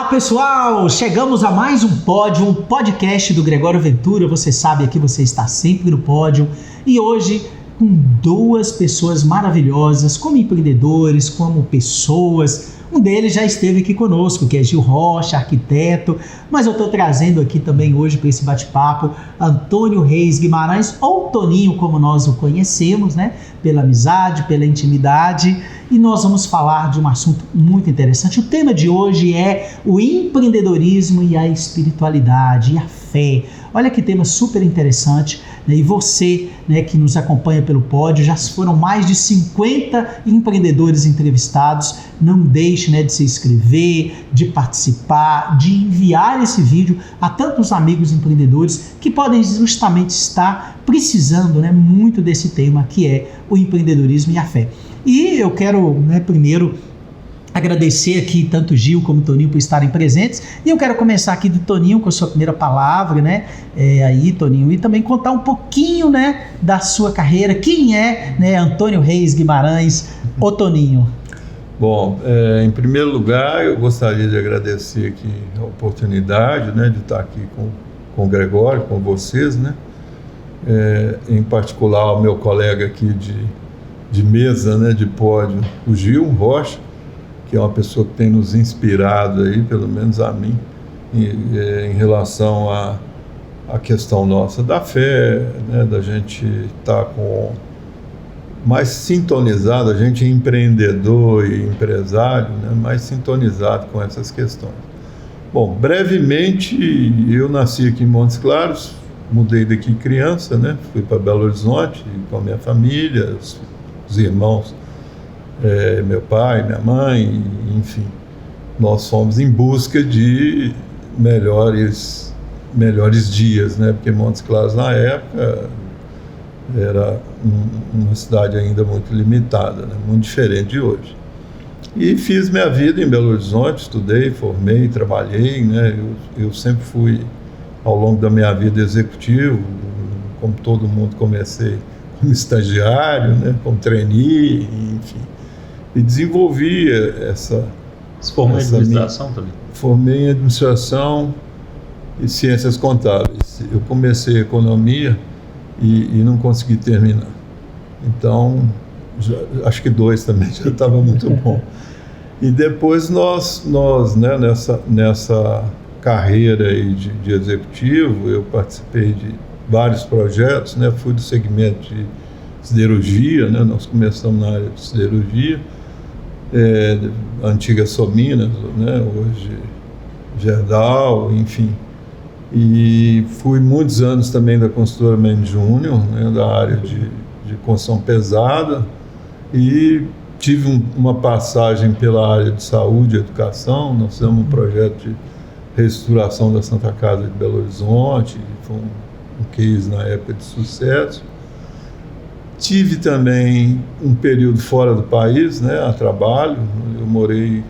Pessoal, chegamos a mais um pódio, um podcast do Gregório Ventura. Você sabe, aqui você está sempre no pódio. E hoje, com duas pessoas maravilhosas, como empreendedores, como pessoas. Um deles já esteve aqui conosco, que é Gil Rocha, arquiteto. Mas eu estou trazendo aqui também hoje para esse bate-papo Antônio Reis Guimarães, ou Toninho, como nós o conhecemos, né? Pela amizade, pela intimidade. E nós vamos falar de um assunto muito interessante. O tema de hoje é o empreendedorismo e a espiritualidade e a fé. Olha que tema super interessante, né? E você, né, que nos acompanha pelo pódio, já foram mais de 50 empreendedores entrevistados. Não deixe, né, de se inscrever, de participar, de enviar esse vídeo a tantos amigos empreendedores que podem justamente estar precisando, né, muito desse tema, que é o empreendedorismo e a fé. E eu quero, né, primeiro agradecer aqui tanto Gil como Toninho por estarem presentes. E eu quero começar aqui do Toninho com a sua primeira palavra, né? Aí, Toninho, e também contar um pouquinho, né, da sua carreira. Quem é, né, Antônio Reis Guimarães, o Toninho? Bom, em primeiro lugar, eu gostaria de agradecer aqui a oportunidade, né, de estar aqui com o Gregório, com vocês, né? Em particular, ao meu colega aqui de mesa, né, de pódio, o Gil Rocha, que é uma pessoa que tem nos inspirado aí, pelo menos a mim, em relação à questão nossa da fé, né, da gente estar mais sintonizado, a gente é empreendedor e empresário, né, mais sintonizado com essas questões. Bom, brevemente, eu nasci aqui em Montes Claros, mudei daqui criança, né, fui para Belo Horizonte com a minha família, os irmãos, meu pai, minha mãe, enfim, nós fomos em busca de melhores dias, né? Porque Montes Claros na época era uma cidade ainda muito limitada, né? Muito diferente de hoje. E fiz minha vida em Belo Horizonte, estudei, formei, trabalhei, né? Eu sempre fui, ao longo da minha vida, executivo, como todo mundo, comecei como estagiário, né? Como trainee, enfim. E desenvolvi essa... Você formou em administração também? Formei em administração e ciências contábeis. Eu comecei economia e não consegui terminar. Então, acho que 2 também já estava muito bom. E depois nós né, nessa carreira aí de executivo, eu participei de vários projetos, né? Fui do segmento de siderurgia, né? Nós começamos na área de siderurgia, antiga Sominas, né? Hoje Gerdau, enfim. E fui muitos anos também da construtora Mendes Júnior, né? Da área de construção pesada, e tive uma passagem pela área de saúde e educação. Nós fizemos um projeto de reestruturação da Santa Casa de Belo Horizonte, foi um case na época de sucesso. Tive também um período fora do país, né, a trabalho. Eu morei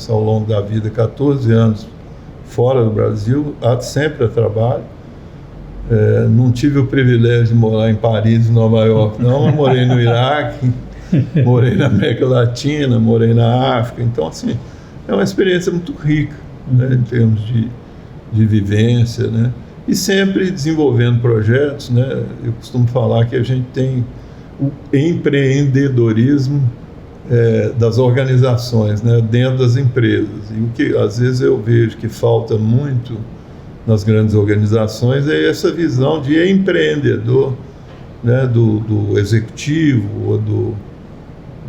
ao longo da vida 14 anos fora do Brasil, sempre a trabalho. Não tive o privilégio de morar em Paris, Nova York, não, mas morei no Iraque, morei na América Latina, morei na África. Então, assim, é uma experiência muito rica, né, em termos de vivência, né? E sempre desenvolvendo projetos, né? Eu costumo falar que a gente tem o empreendedorismo das organizações, né? Dentro das empresas. E o que às vezes eu vejo que falta muito nas grandes organizações é essa visão de empreendedor, né? Do executivo ou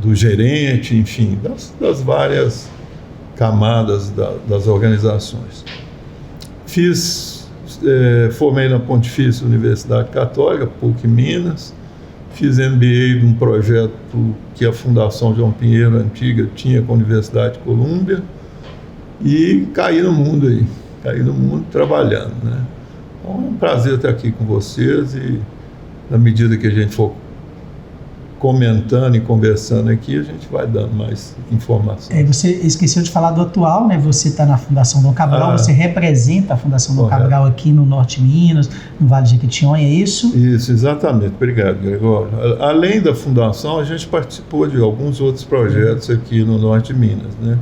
do gerente, enfim, das várias camadas das organizações. Formei na Pontifícia Universidade Católica, PUC Minas, fiz MBA de um projeto que a Fundação João Pinheiro antiga tinha com a Universidade de Colômbia, e caí no mundo trabalhando, né? Então é um prazer estar aqui com vocês, e na medida que a gente for comentando e conversando aqui, a gente vai dando mais informações. Você esqueceu de falar do atual, né? Você está na Fundação Dom Cabral, você representa a Fundação Dom Cabral aqui no Norte de Minas, no Vale de Jequitinhonha, é isso? Isso, exatamente. Obrigado, Gregório. Além da Fundação, a gente participou de alguns outros projetos aqui no Norte de Minas, né?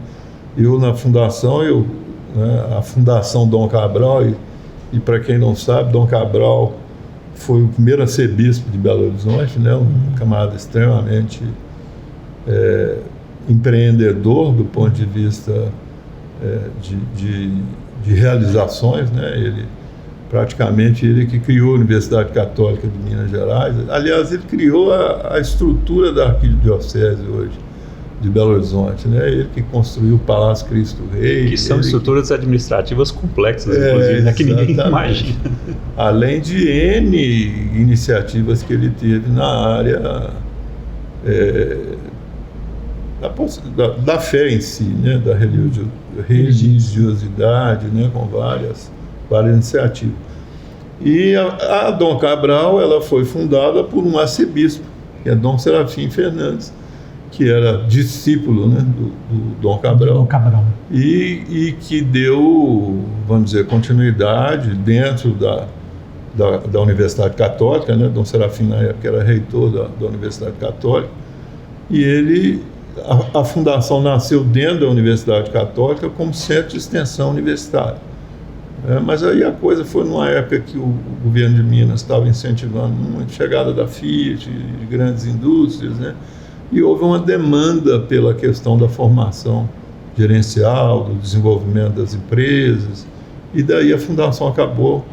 Eu, na Fundação, eu né, a Fundação Dom Cabral, e para quem não sabe, Dom Cabral foi o primeiro arcebispo de Belo Horizonte, né, um camarada extremamente empreendedor do ponto de vista de realizações, né? Ele que criou a Universidade Católica de Minas Gerais. Aliás, ele criou a estrutura da arquidiocese hoje de Belo Horizonte, né? Ele que construiu o Palácio Cristo Rei. Que são estruturas administrativas complexas, inclusive, né? Que ninguém imagina. Além de N iniciativas que ele teve na área da fé em si, né? Da religiosidade, né? Com várias iniciativas. E a Dom Cabral, ela foi fundada por um arcebispo, que é Dom Serafim Fernandes, que era discípulo, né, do Dom Cabral. E que deu, vamos dizer, continuidade dentro da Universidade Católica, né? Dom Serafim, na época, era reitor da Universidade Católica, e a fundação nasceu dentro da Universidade Católica como centro de extensão universitária. Mas aí a coisa foi numa época que o governo de Minas estava incentivando muito a chegada da Fiat, de grandes indústrias, né? E houve uma demanda pela questão da formação gerencial, do desenvolvimento das empresas, e daí a fundação acabou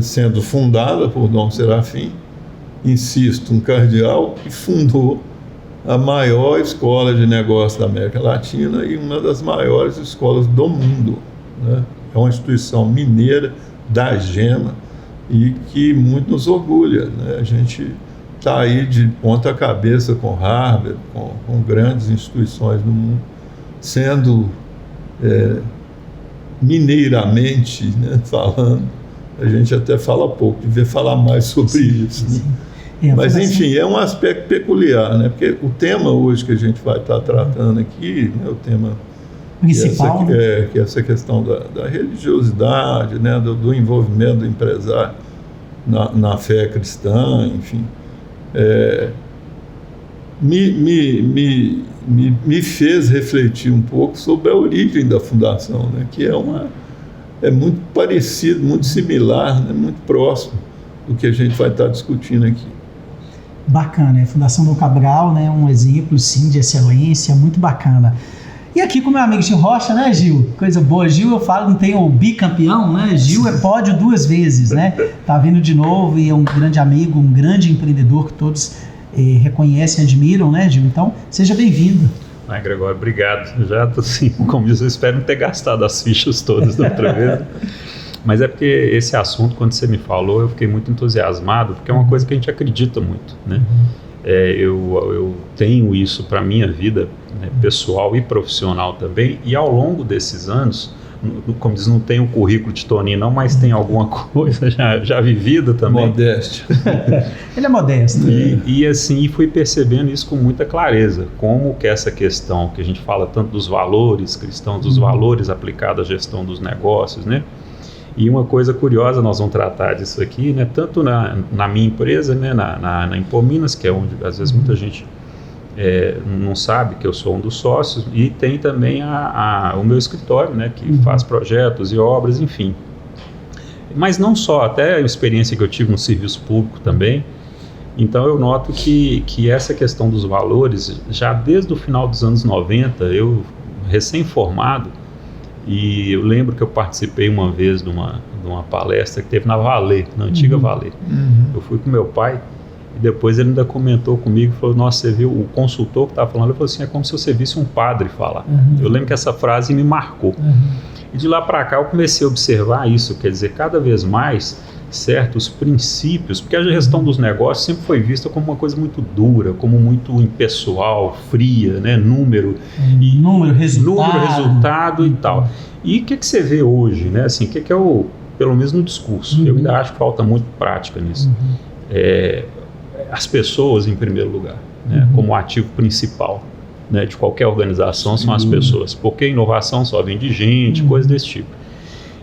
sendo fundada por Dom Serafim, insisto, um cardeal, que fundou a maior escola de negócios da América Latina e uma das maiores escolas do mundo, né? É uma instituição mineira da Gema e que muito nos orgulha, né? A gente está aí de ponta cabeça com Harvard, com grandes instituições do mundo, sendo mineiramente, né, falando, a gente até fala pouco, devia falar mais sobre isso, né? Mas enfim, é um aspecto peculiar, né? Porque o tema hoje que a gente vai estar tratando aqui, né, o tema principal, que é essa questão da religiosidade, né, do envolvimento do empresário na fé cristã, enfim, me fez refletir um pouco sobre a origem da fundação, né, que é muito parecido, muito similar, né, muito próximo do que a gente vai estar discutindo aqui. Bacana, a Fundação Dom Cabral, né, um exemplo, sim, de excelência, muito bacana. E aqui com meu amigo Gil Rocha, né, Gil? Coisa boa. Gil, eu falo, não tem o bicampeão, né? Gil é pódio 2 vezes, né? Tá vindo de novo e é um grande amigo, um grande empreendedor que todos reconhecem e admiram, né, Gil? Então, seja bem-vindo. Gregório, obrigado. Eu já tô assim, como diz, eu espero não ter gastado as fichas todas da outra vez. Mas é porque esse assunto, quando você me falou, eu fiquei muito entusiasmado, porque é uma coisa que a gente acredita muito, né? Eu tenho isso para a minha vida, né, pessoal e profissional também, e ao longo desses anos, como diz, não tem o currículo de Toninho não, mas tem alguma coisa já vivida também. Modéstia. Ele é modesto. E assim, fui percebendo isso com muita clareza, como que essa questão que a gente fala tanto dos valores cristãos, dos valores aplicados à gestão dos negócios, né? E uma coisa curiosa, nós vamos tratar disso aqui, né? Tanto na minha empresa, né? na Impominas, que é onde às vezes muita gente não sabe que eu sou um dos sócios, e tem também o meu escritório, né? Que faz projetos e obras, enfim. Mas não só, até a experiência que eu tive no serviço público também. Então eu noto que essa questão dos valores, já desde o final dos anos 90, eu recém-formado, e eu lembro que eu participei uma vez de uma palestra que teve na Valer, na antiga Valer. Eu fui com meu pai e depois ele ainda comentou comigo e falou, nossa, você viu o consultor que estava falando? Ele falou assim, é como se você visse um padre falar. Eu lembro que essa frase me marcou. E de lá para cá eu comecei a observar isso, quer dizer, cada vez mais certos princípios, porque a gestão dos negócios sempre foi vista como uma coisa muito dura, como muito impessoal, fria, né? Número, resultado e tal. E o que você vê hoje, né? Assim, o que é pelo menos no discurso, eu ainda acho que falta muito prática nisso. As pessoas em primeiro lugar, né? Como ativo principal, né? De qualquer organização são as pessoas, porque a inovação só vem de gente, coisas desse tipo.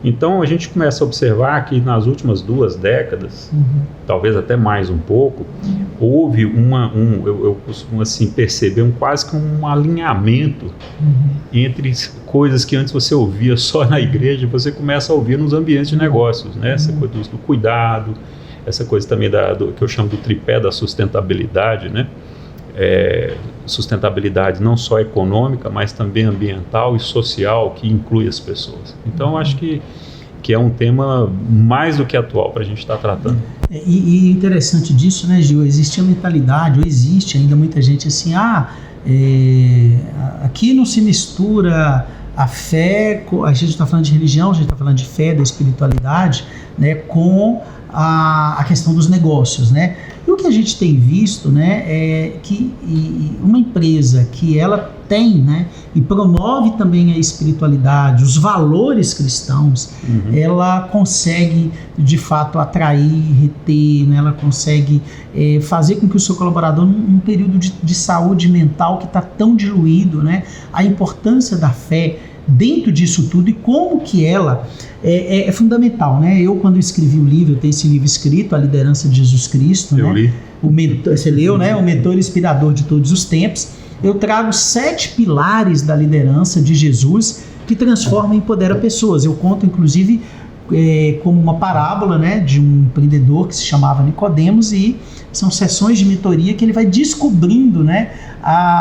Então a gente começa a observar que nas últimas 2 décadas, talvez até mais um pouco, houve eu costumo assim perceber quase que um alinhamento entre coisas que antes você ouvia só na igreja, você começa a ouvir nos ambientes de negócios, né? Essa coisa do cuidado, essa coisa também que eu chamo do tripé da sustentabilidade, né? Sustentabilidade não só econômica, mas também ambiental e social, que inclui as pessoas. Então, eu acho que é um tema mais do que atual para a gente estar tratando. E interessante disso, né, Gil, existe a mentalidade, ou existe ainda muita gente assim, aqui não se mistura a fé, a gente está falando de religião, a gente está falando de fé, da espiritualidade, né, com a questão dos negócios, né? E o que a gente tem visto, né, é que uma empresa que ela tem, né, e promove também a espiritualidade, os valores cristãos, ela consegue de fato atrair, reter, né, ela consegue fazer com que o seu colaborador, num período de saúde mental que está tão diluído, né, a importância da fé dentro disso tudo e como que ela é fundamental, né? Eu, quando escrevi o livro, eu tenho esse livro escrito, A Liderança de Jesus Cristo, eu li. O mentor, você leu, né? O mentor inspirador de todos os tempos. Eu trago 7 pilares da liderança de Jesus que transformam e empoderam pessoas. Eu conto, inclusive, como uma parábola, né, de um empreendedor que se chamava Nicodemos, e são sessões de mentoria que ele vai descobrindo, né,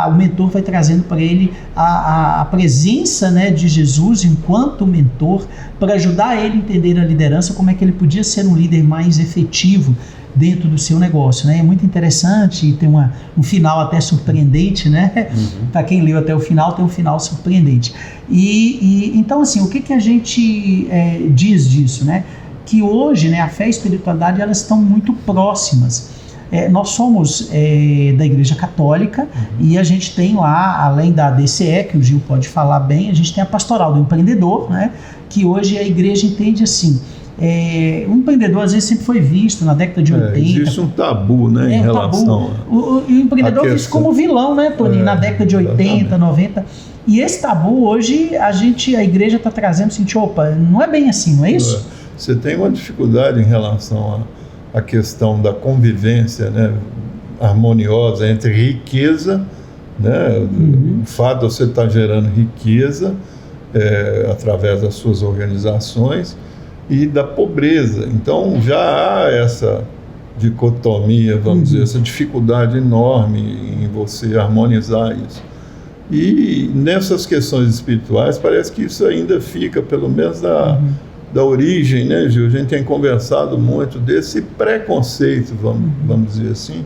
o mentor vai trazendo para ele a presença, né, de Jesus enquanto mentor, para ajudar ele a entender a liderança, como é que ele podia ser um líder mais efetivo dentro do seu negócio, né? É muito interessante e tem um final até surpreendente, né? Para quem leu até o final, tem um final surpreendente. Então, assim, o que a gente diz disso, né? Que hoje, né, a fé e a espiritualidade, elas estão muito próximas. Nós somos da Igreja Católica e a gente tem lá, além da DCE, que o Gil pode falar bem, a gente tem a Pastoral do Empreendedor, né? Que hoje a igreja entende assim. O empreendedor às vezes sempre foi visto na década de 80. Existe um tabu, né, em relação o empreendedor visto como vilão, né, Tony, na década de 80, exatamente. 90. E esse tabu hoje a igreja está trazendo assim, opa, não é bem assim, não é isso? Você tem uma dificuldade em relação à questão da convivência, né, harmoniosa entre riqueza, né, o fato de você estar gerando riqueza através das suas organizações, e da pobreza. Então já há essa dicotomia, vamos dizer, essa dificuldade enorme em você harmonizar isso. E nessas questões espirituais parece que isso ainda fica, pelo menos da origem, né, Gil? A gente tem conversado muito desse preconceito, vamos dizer assim,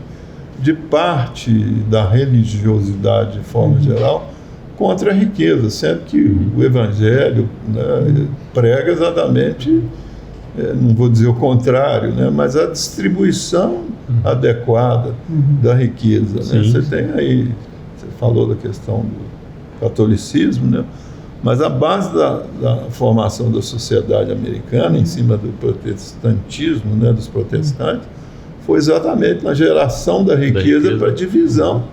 de parte da religiosidade de forma geral contra a riqueza, sendo que o Evangelho, né, prega exatamente, não vou dizer o contrário, né, mas a distribuição adequada da riqueza. Né? Você tem aí, você falou da questão do catolicismo, né, mas a base da formação da sociedade americana, em cima do protestantismo, né, dos protestantes, foi exatamente na geração da riqueza para divisão.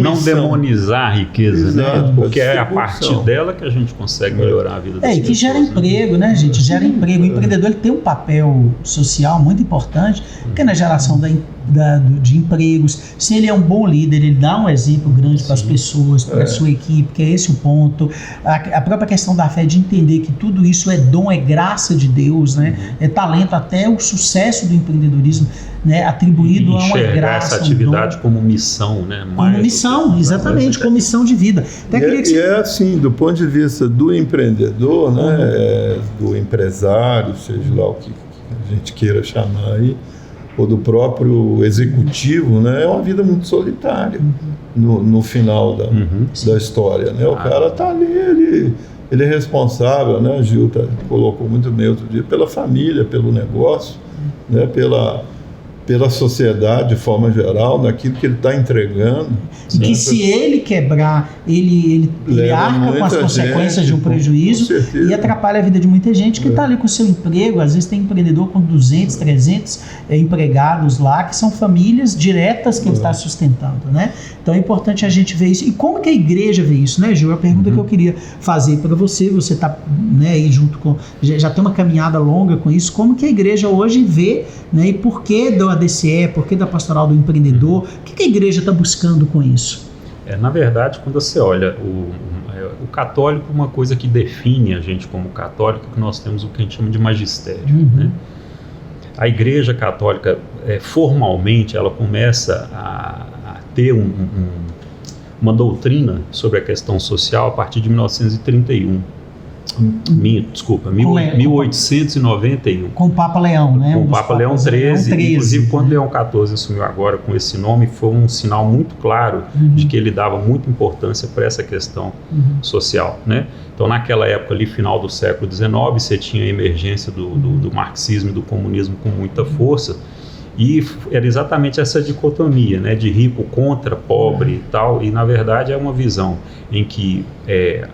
Não demonizar a riqueza, exato, né? Porque é a partir dela que a gente consegue melhorar a vida das pessoas. E que gera emprego, né, gente? Gera emprego. O empreendedor, ele tem um papel social muito importante, porque na geração de empregos, se ele é um bom líder, ele dá um exemplo grande para as pessoas, para a sua equipe, que é esse o ponto. A própria questão da fé, de entender que tudo isso é dom, é graça de Deus, né? É talento, até o sucesso do empreendedorismo, né, atribuído a uma graça. Essa atividade como missão, né? Como missão, exatamente, como missão de vida. Assim, do ponto de vista do empreendedor, né, do empresário, seja lá o que a gente queira chamar aí, ou do próprio executivo, né, é uma vida muito solitária no final da história, né? O cara está ali, ele é responsável, né? Gil colocou muito bem outro dia, pela família, pelo negócio, né, pela sociedade de forma geral, naquilo que ele está entregando. E que se ele quebrar, ele arca com as consequências de um prejuízo e atrapalha a vida de muita gente que está ali com o seu emprego. Às vezes tem empreendedor com 200, 300 empregados lá, que são famílias diretas que ele está sustentando, né? Então é importante a gente ver isso. E como que a igreja vê isso, né, Gil? É a pergunta que eu queria fazer para você está, né, aí junto com... Já tem uma caminhada longa com isso. Como que a igreja hoje vê, né, e por que DCE? Por que da pastoral do empreendedor? O que a igreja está buscando com isso? Na verdade, quando você olha o católico, uma coisa que define a gente como católico, é que nós temos o que a gente chama de magistério, né? A Igreja Católica, formalmente, ela começa a ter uma doutrina sobre a questão social a partir de 1931. 1891. Com o Papa Leão, né? Com o Papa Leão XIII. Inclusive, quando Leão XIV assumiu agora com esse nome, foi um sinal muito claro de que ele dava muita importância para essa questão social, né? Então, naquela época ali, final do século XIX, você tinha a emergência do marxismo e do comunismo com muita força, e era exatamente essa dicotomia, né, de rico contra pobre e tal, e na verdade é uma visão em que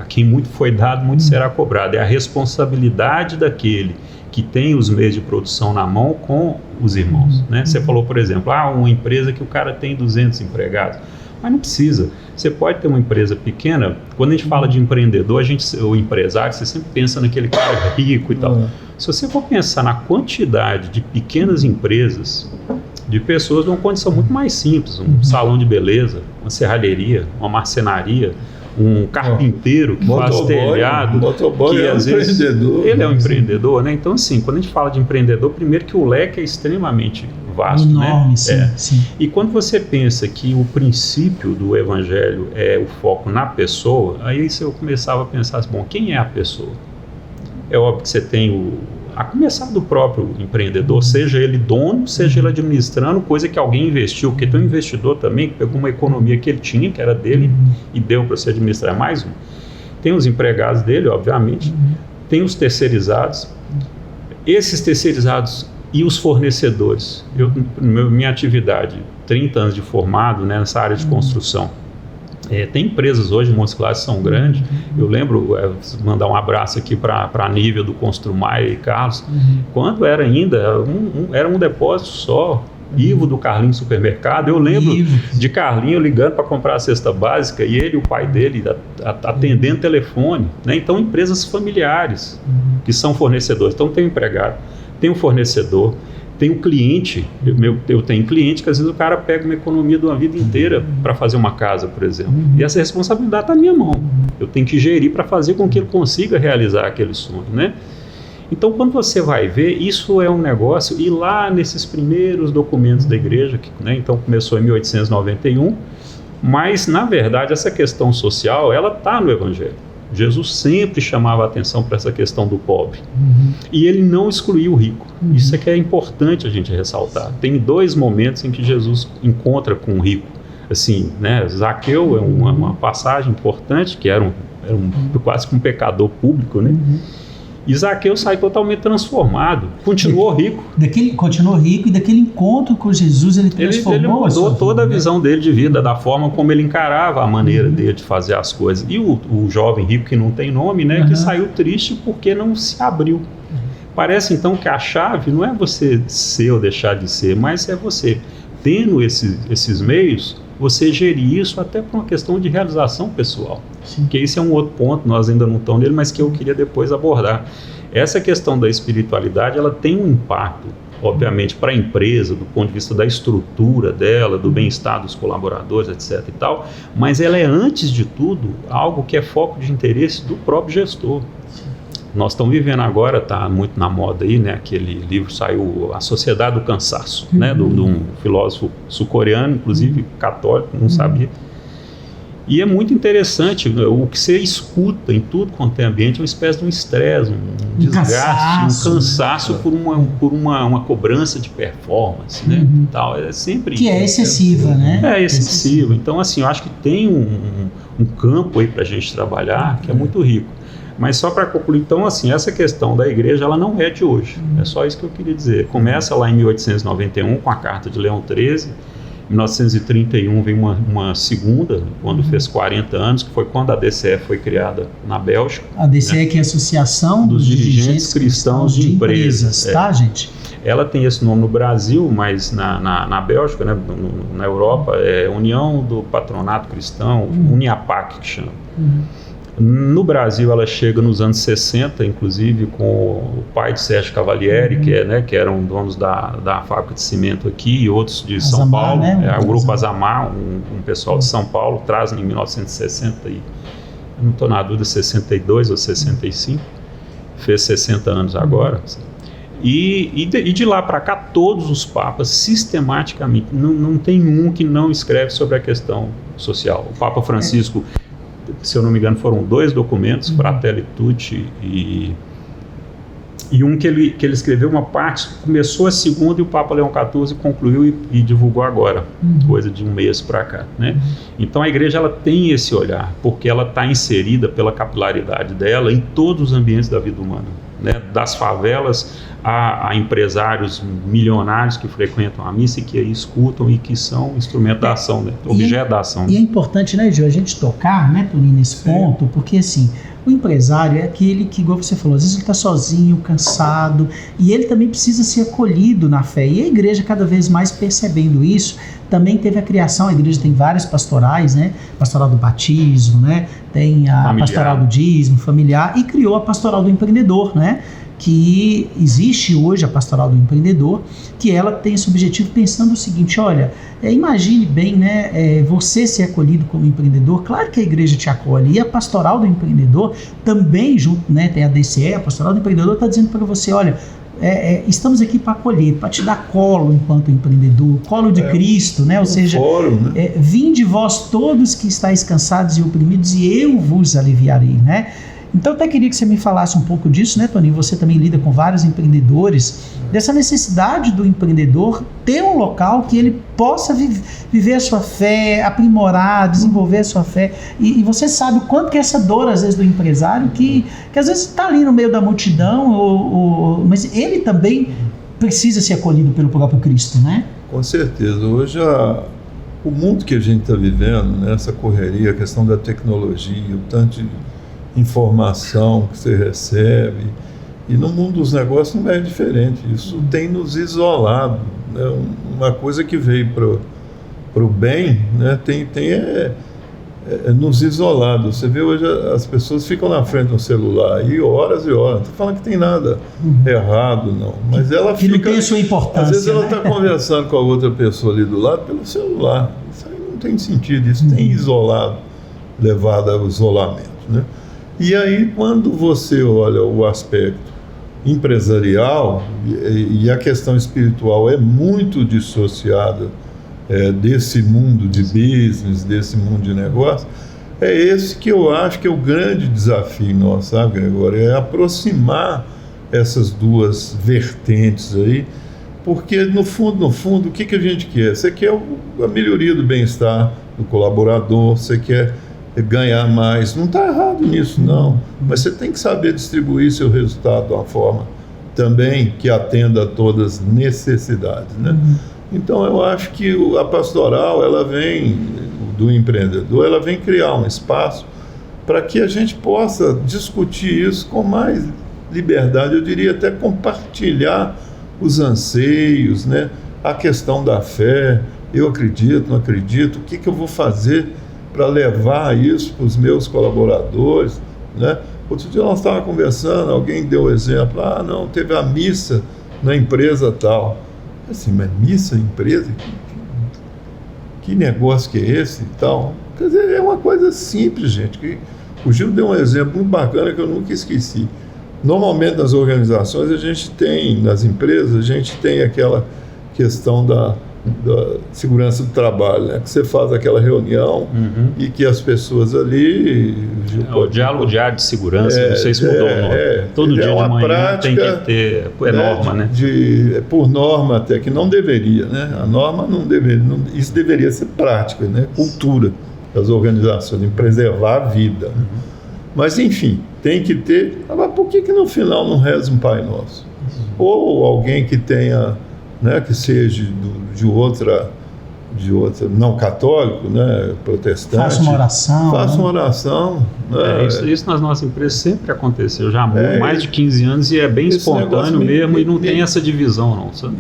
a quem muito foi dado, muito será cobrado. É a responsabilidade daquele que tem os meios de produção na mão com os irmãos, né? Você falou, por exemplo, uma empresa que o cara tem 200 empregados, mas não precisa. Você pode ter uma empresa pequena. Quando a gente fala de empreendedor, o empresário, você sempre pensa naquele cara rico e tal. Se você for pensar na quantidade de pequenas empresas, de pessoas de uma condição muito mais simples, um salão de beleza, uma serralheria, uma marcenaria, um carpinteiro que faz telhado, que às vezes ele é um empreendedor, né? Então, assim, quando a gente fala de empreendedor, primeiro que o leque é extremamente vasto, enorme, né? Sim. E quando você pensa que o princípio do evangelho é o foco na pessoa, aí eu começava a pensar assim, bom, quem é a pessoa? É óbvio que você tem a começar do próprio empreendedor, seja ele dono, seja ele administrando, coisa que alguém investiu, porque tem um investidor também que pegou uma economia que ele tinha, que era dele, e deu para você administrar mais um. Tem os empregados dele, obviamente, tem os terceirizados, esses terceirizados e os fornecedores. Minha atividade, 30 anos de formado, né, nessa área de construção, tem empresas hoje, Montes Claros, são grandes. Eu lembro, mandar um abraço aqui para a Nívia do Construmar e Carlos, quando era ainda, era um depósito só, Ivo do Carlinho Supermercado. Eu lembro de Carlinho ligando para comprar a cesta básica e ele e o pai dele atendendo telefone, né? Então, empresas familiares que são fornecedores. Então, tem o empregado, tem o fornecedor, tem o cliente. Eu tenho cliente que às vezes o cara pega uma economia de uma vida inteira para fazer uma casa, por exemplo. E essa responsabilidade está na minha mão. Eu tenho que gerir para fazer com que ele consiga realizar aquele sonho, né? Então, quando você vai ver, isso é um negócio, e lá nesses primeiros documentos da igreja, né, então começou em 1891, mas, na verdade, essa questão social, ela está no Evangelho. Jesus sempre chamava a atenção para essa questão do pobre. E ele não excluía o rico. Isso é que é importante a gente ressaltar. Tem 2 momentos em que Jesus encontra com o rico. Assim, né, Zaqueu é uma passagem importante, que era quase que um pecador público, né? E Zaqueu sai totalmente transformado, continuou rico. Continuou rico, e daquele encontro com Jesus ele transformou. Ele mudou toda a visão dele de vida, da forma como ele encarava a maneira dele de fazer as coisas. E o jovem rico que não tem nome, né, que saiu triste porque não se abriu. Parece então que a chave não é você ser ou deixar de ser, mas é você, tendo esses meios, você gerir isso até por uma questão de realização pessoal. Sim. Que esse é um outro ponto, nós ainda não estamos nele, mas que eu queria depois abordar. Essa questão da espiritualidade, ela tem um impacto, obviamente, para a empresa, do ponto de vista da estrutura dela, do bem-estar dos colaboradores, etc. e tal, mas ela é, antes de tudo, algo que é foco de interesse do próprio gestor. Nós estamos vivendo agora, está muito na moda aí, né? Aquele livro saiu, A Sociedade do Cansaço, né? De um filósofo sul-coreano, inclusive católico, não sabia. E é muito interessante, o que você escuta em tudo quanto é ambiente é uma espécie de um estresse, um desgaste, um cansaço, né? por uma cobrança de performance, né? Tal. É sempre que é excessiva, né? É excessiva. Então, assim, eu acho que tem um campo aí para a gente trabalhar que é muito rico. Mas só para concluir, então, assim, essa questão da igreja, ela não é de hoje. É só isso que eu queria dizer. Começa lá em 1891 com a Carta de Leão XIII. Em 1931 vem uma segunda, quando fez 40 anos, que foi quando a DCE foi criada na Bélgica. A DCE, né? Que é a Associação dos Dirigentes Cristãos de Empresas, tá, gente? Ela tem esse nome no Brasil, mas na Bélgica, né, na Europa, é União do Patronato Cristão, Uniapac que chama. No Brasil, ela chega nos anos 60, inclusive com o pai de Sérgio Cavalieri, que eram donos da fábrica de cimento aqui, e outros de São Azamar, Paulo. né? O grupo Azamar, um pessoal de São Paulo, trazem em 1960, e não estou na dúvida, 62 ou 65, fez 60 anos agora. E de lá para cá, todos os papas, sistematicamente, não tem um que não escreve sobre a questão social. O Papa Francisco, se eu não me engano, foram 2 documentos, Fratelli Tutti, e um que ele escreveu uma parte, começou a segunda, e o Papa Leão XIV concluiu e divulgou agora, coisa de um mês para cá, né? Então a igreja, ela tem esse olhar, porque ela está inserida pela capilaridade dela em todos os ambientes da vida humana, né? Das favelas a empresários milionários que frequentam a missa e que aí escutam e que são instrumento da ação, né? Objeto da ação. E é importante, né, Gil, a gente tocar, né, Toninho, nesse ponto, porque assim, o empresário é aquele que, igual você falou, às vezes ele está sozinho, cansado, e ele também precisa ser acolhido na fé. E a igreja, cada vez mais percebendo isso, também teve a criação, a igreja tem várias pastorais, né? Pastoral do batismo, né? Tem a pastoral do dízimo familiar, e criou a pastoral do empreendedor, né? Que existe hoje a pastoral do empreendedor, que ela tem esse objetivo pensando o seguinte: olha, imagine bem, né, você ser acolhido como empreendedor, claro que a igreja te acolhe, e a pastoral do empreendedor também junto, né, tem a DCE, a pastoral do empreendedor está dizendo para você, olha, estamos aqui para acolher, para te dar colo enquanto empreendedor, colo de Cristo, né? Ou seja, né? Vinde vós todos que estáis cansados e oprimidos, e eu vos aliviarei, né? Então, eu até queria que você me falasse um pouco disso, né, Toninho? Você também lida com vários empreendedores, dessa necessidade do empreendedor ter um local que ele possa viver a sua fé, aprimorar, desenvolver a sua fé. E você sabe o quanto que é essa dor, às vezes, do empresário, que às vezes está ali no meio da multidão, mas ele também precisa ser acolhido pelo próprio Cristo, né? Com certeza. Hoje, o mundo que a gente está vivendo, né, essa correria, a questão da tecnologia, o tanto de informação que você recebe, e no mundo dos negócios não é diferente. Isso tem nos isolado, né? Uma coisa que veio para o bem, né? tem nos isolado. Você vê hoje as pessoas ficam na frente do celular e horas, não estou falando que tem nada errado, não, mas ela que fica, não tem a sua importância, às vezes ela né? está conversando com a outra pessoa ali do lado pelo celular. Isso aí não tem sentido, isso tem isolado, levado ao isolamento, né? E aí, quando você olha o aspecto empresarial, e a questão espiritual é muito dissociada desse mundo de business, desse mundo de negócio, é esse que eu acho que é o grande desafio nosso, sabe, Gregório? É aproximar essas duas vertentes aí, porque no fundo, o que a gente quer? Você quer a melhoria do bem-estar do colaborador, você quer ganhar mais. Não está errado nisso, não. Mas você tem que saber distribuir seu resultado de uma forma também que atenda a todas as necessidades, né? Então, eu acho que a pastoral, ela vem, do empreendedor, ela vem criar um espaço para que a gente possa discutir isso com mais liberdade, eu diria até compartilhar os anseios, né? A questão da fé, eu acredito, não acredito, o que eu vou fazer para levar isso para os meus colaboradores, né? Outro dia nós estávamos conversando, alguém deu o exemplo, não, teve a missa na empresa tal. Assim, mas missa, empresa? Que negócio que é esse e tal? Quer dizer, é uma coisa simples, gente. Que o Gil deu um exemplo muito bacana que eu nunca esqueci. Normalmente nas organizações a gente tem, nas empresas, a gente tem aquela questão da segurança do trabalho, né? Que você faz aquela reunião e que as pessoas ali... O diálogo diário de segurança, não sei se mudou o nome. Todo dia de manhã prática, tem que ter, norma, né? Por norma até, que não deveria, né? A norma não deveria, isso deveria ser prática, né? Cultura das organizações, em preservar a vida. Mas, enfim, tem que ter... Mas por que no final não reza um Pai Nosso? Ou alguém que tenha... Né, que seja de outra outro, não católico, né, protestante. Faça uma oração. Faça uma oração. Né? Isso nas nossas empresas sempre aconteceu, já há mais de 15 anos, e é bem espontâneo mesmo, e não tem essa divisão, não. Sabe?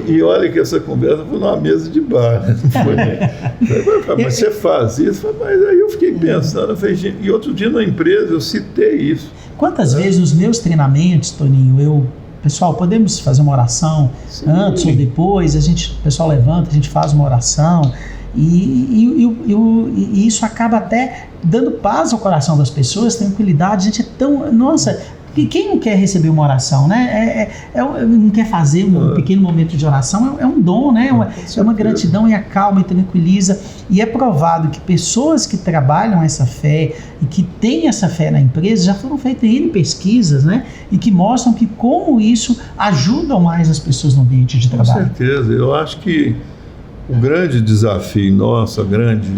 E olha que essa conversa foi numa mesa de bar, né? Não foi, mas você faz isso? Mas aí eu fiquei pensando, eu falei, e outro dia na empresa eu citei isso. Quantas vezes nos meus treinamentos, Toninho, pessoal, podemos fazer uma oração antes ou depois? O pessoal levanta, a gente faz uma oração e isso acaba até dando paz ao coração das pessoas, tranquilidade. A gente é tão... Nossa, quem não quer receber uma oração, né? Não quer fazer um pequeno momento de oração, é um dom, né? É uma gratidão, e acalma e tranquiliza. E é provado que pessoas que trabalham essa fé e que têm essa fé na empresa, já foram feitas N pesquisas, né? E que mostram que como isso ajuda mais as pessoas no ambiente de trabalho. Com certeza. Eu acho que o grande desafio nosso, a grande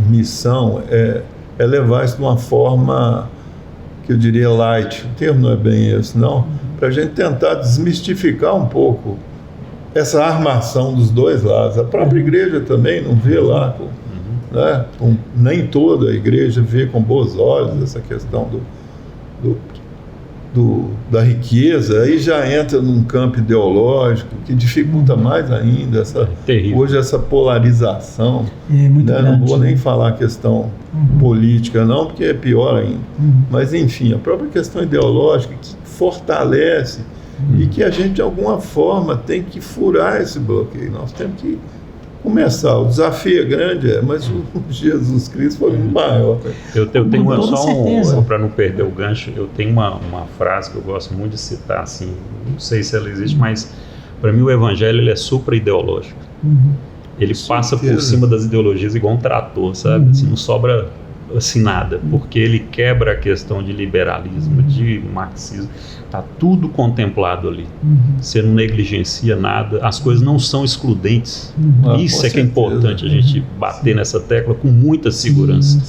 missão é levar isso de uma forma que eu diria light, o termo não é bem esse, não, para a gente tentar desmistificar um pouco essa armação dos dois lados. A própria igreja também não vê lá, né, nem toda a igreja vê com bons olhos essa questão da riqueza, aí já entra num campo ideológico que dificulta mais ainda hoje essa polarização. Muito grande. Não vou nem falar a questão política não, porque é pior ainda. Mas enfim, a própria questão ideológica que fortalece e que a gente de alguma forma tem que furar esse bloqueio. Nós temos que começar. O desafio é grande, mas o Jesus Cristo foi muito maior. Eu tenho para não perder o gancho, eu tenho uma frase que eu gosto muito de citar, assim, não sei se ela existe, mas para mim o evangelho ele é supra-ideológico. Ele passa por cima das ideologias igual um trator, sabe? Assim, não sobra assim nada, porque ele quebra a questão de liberalismo, de marxismo. Está tudo contemplado ali. Você não negligencia nada, as coisas não são excludentes. Isso é que é importante a gente bater nessa tecla com muita segurança.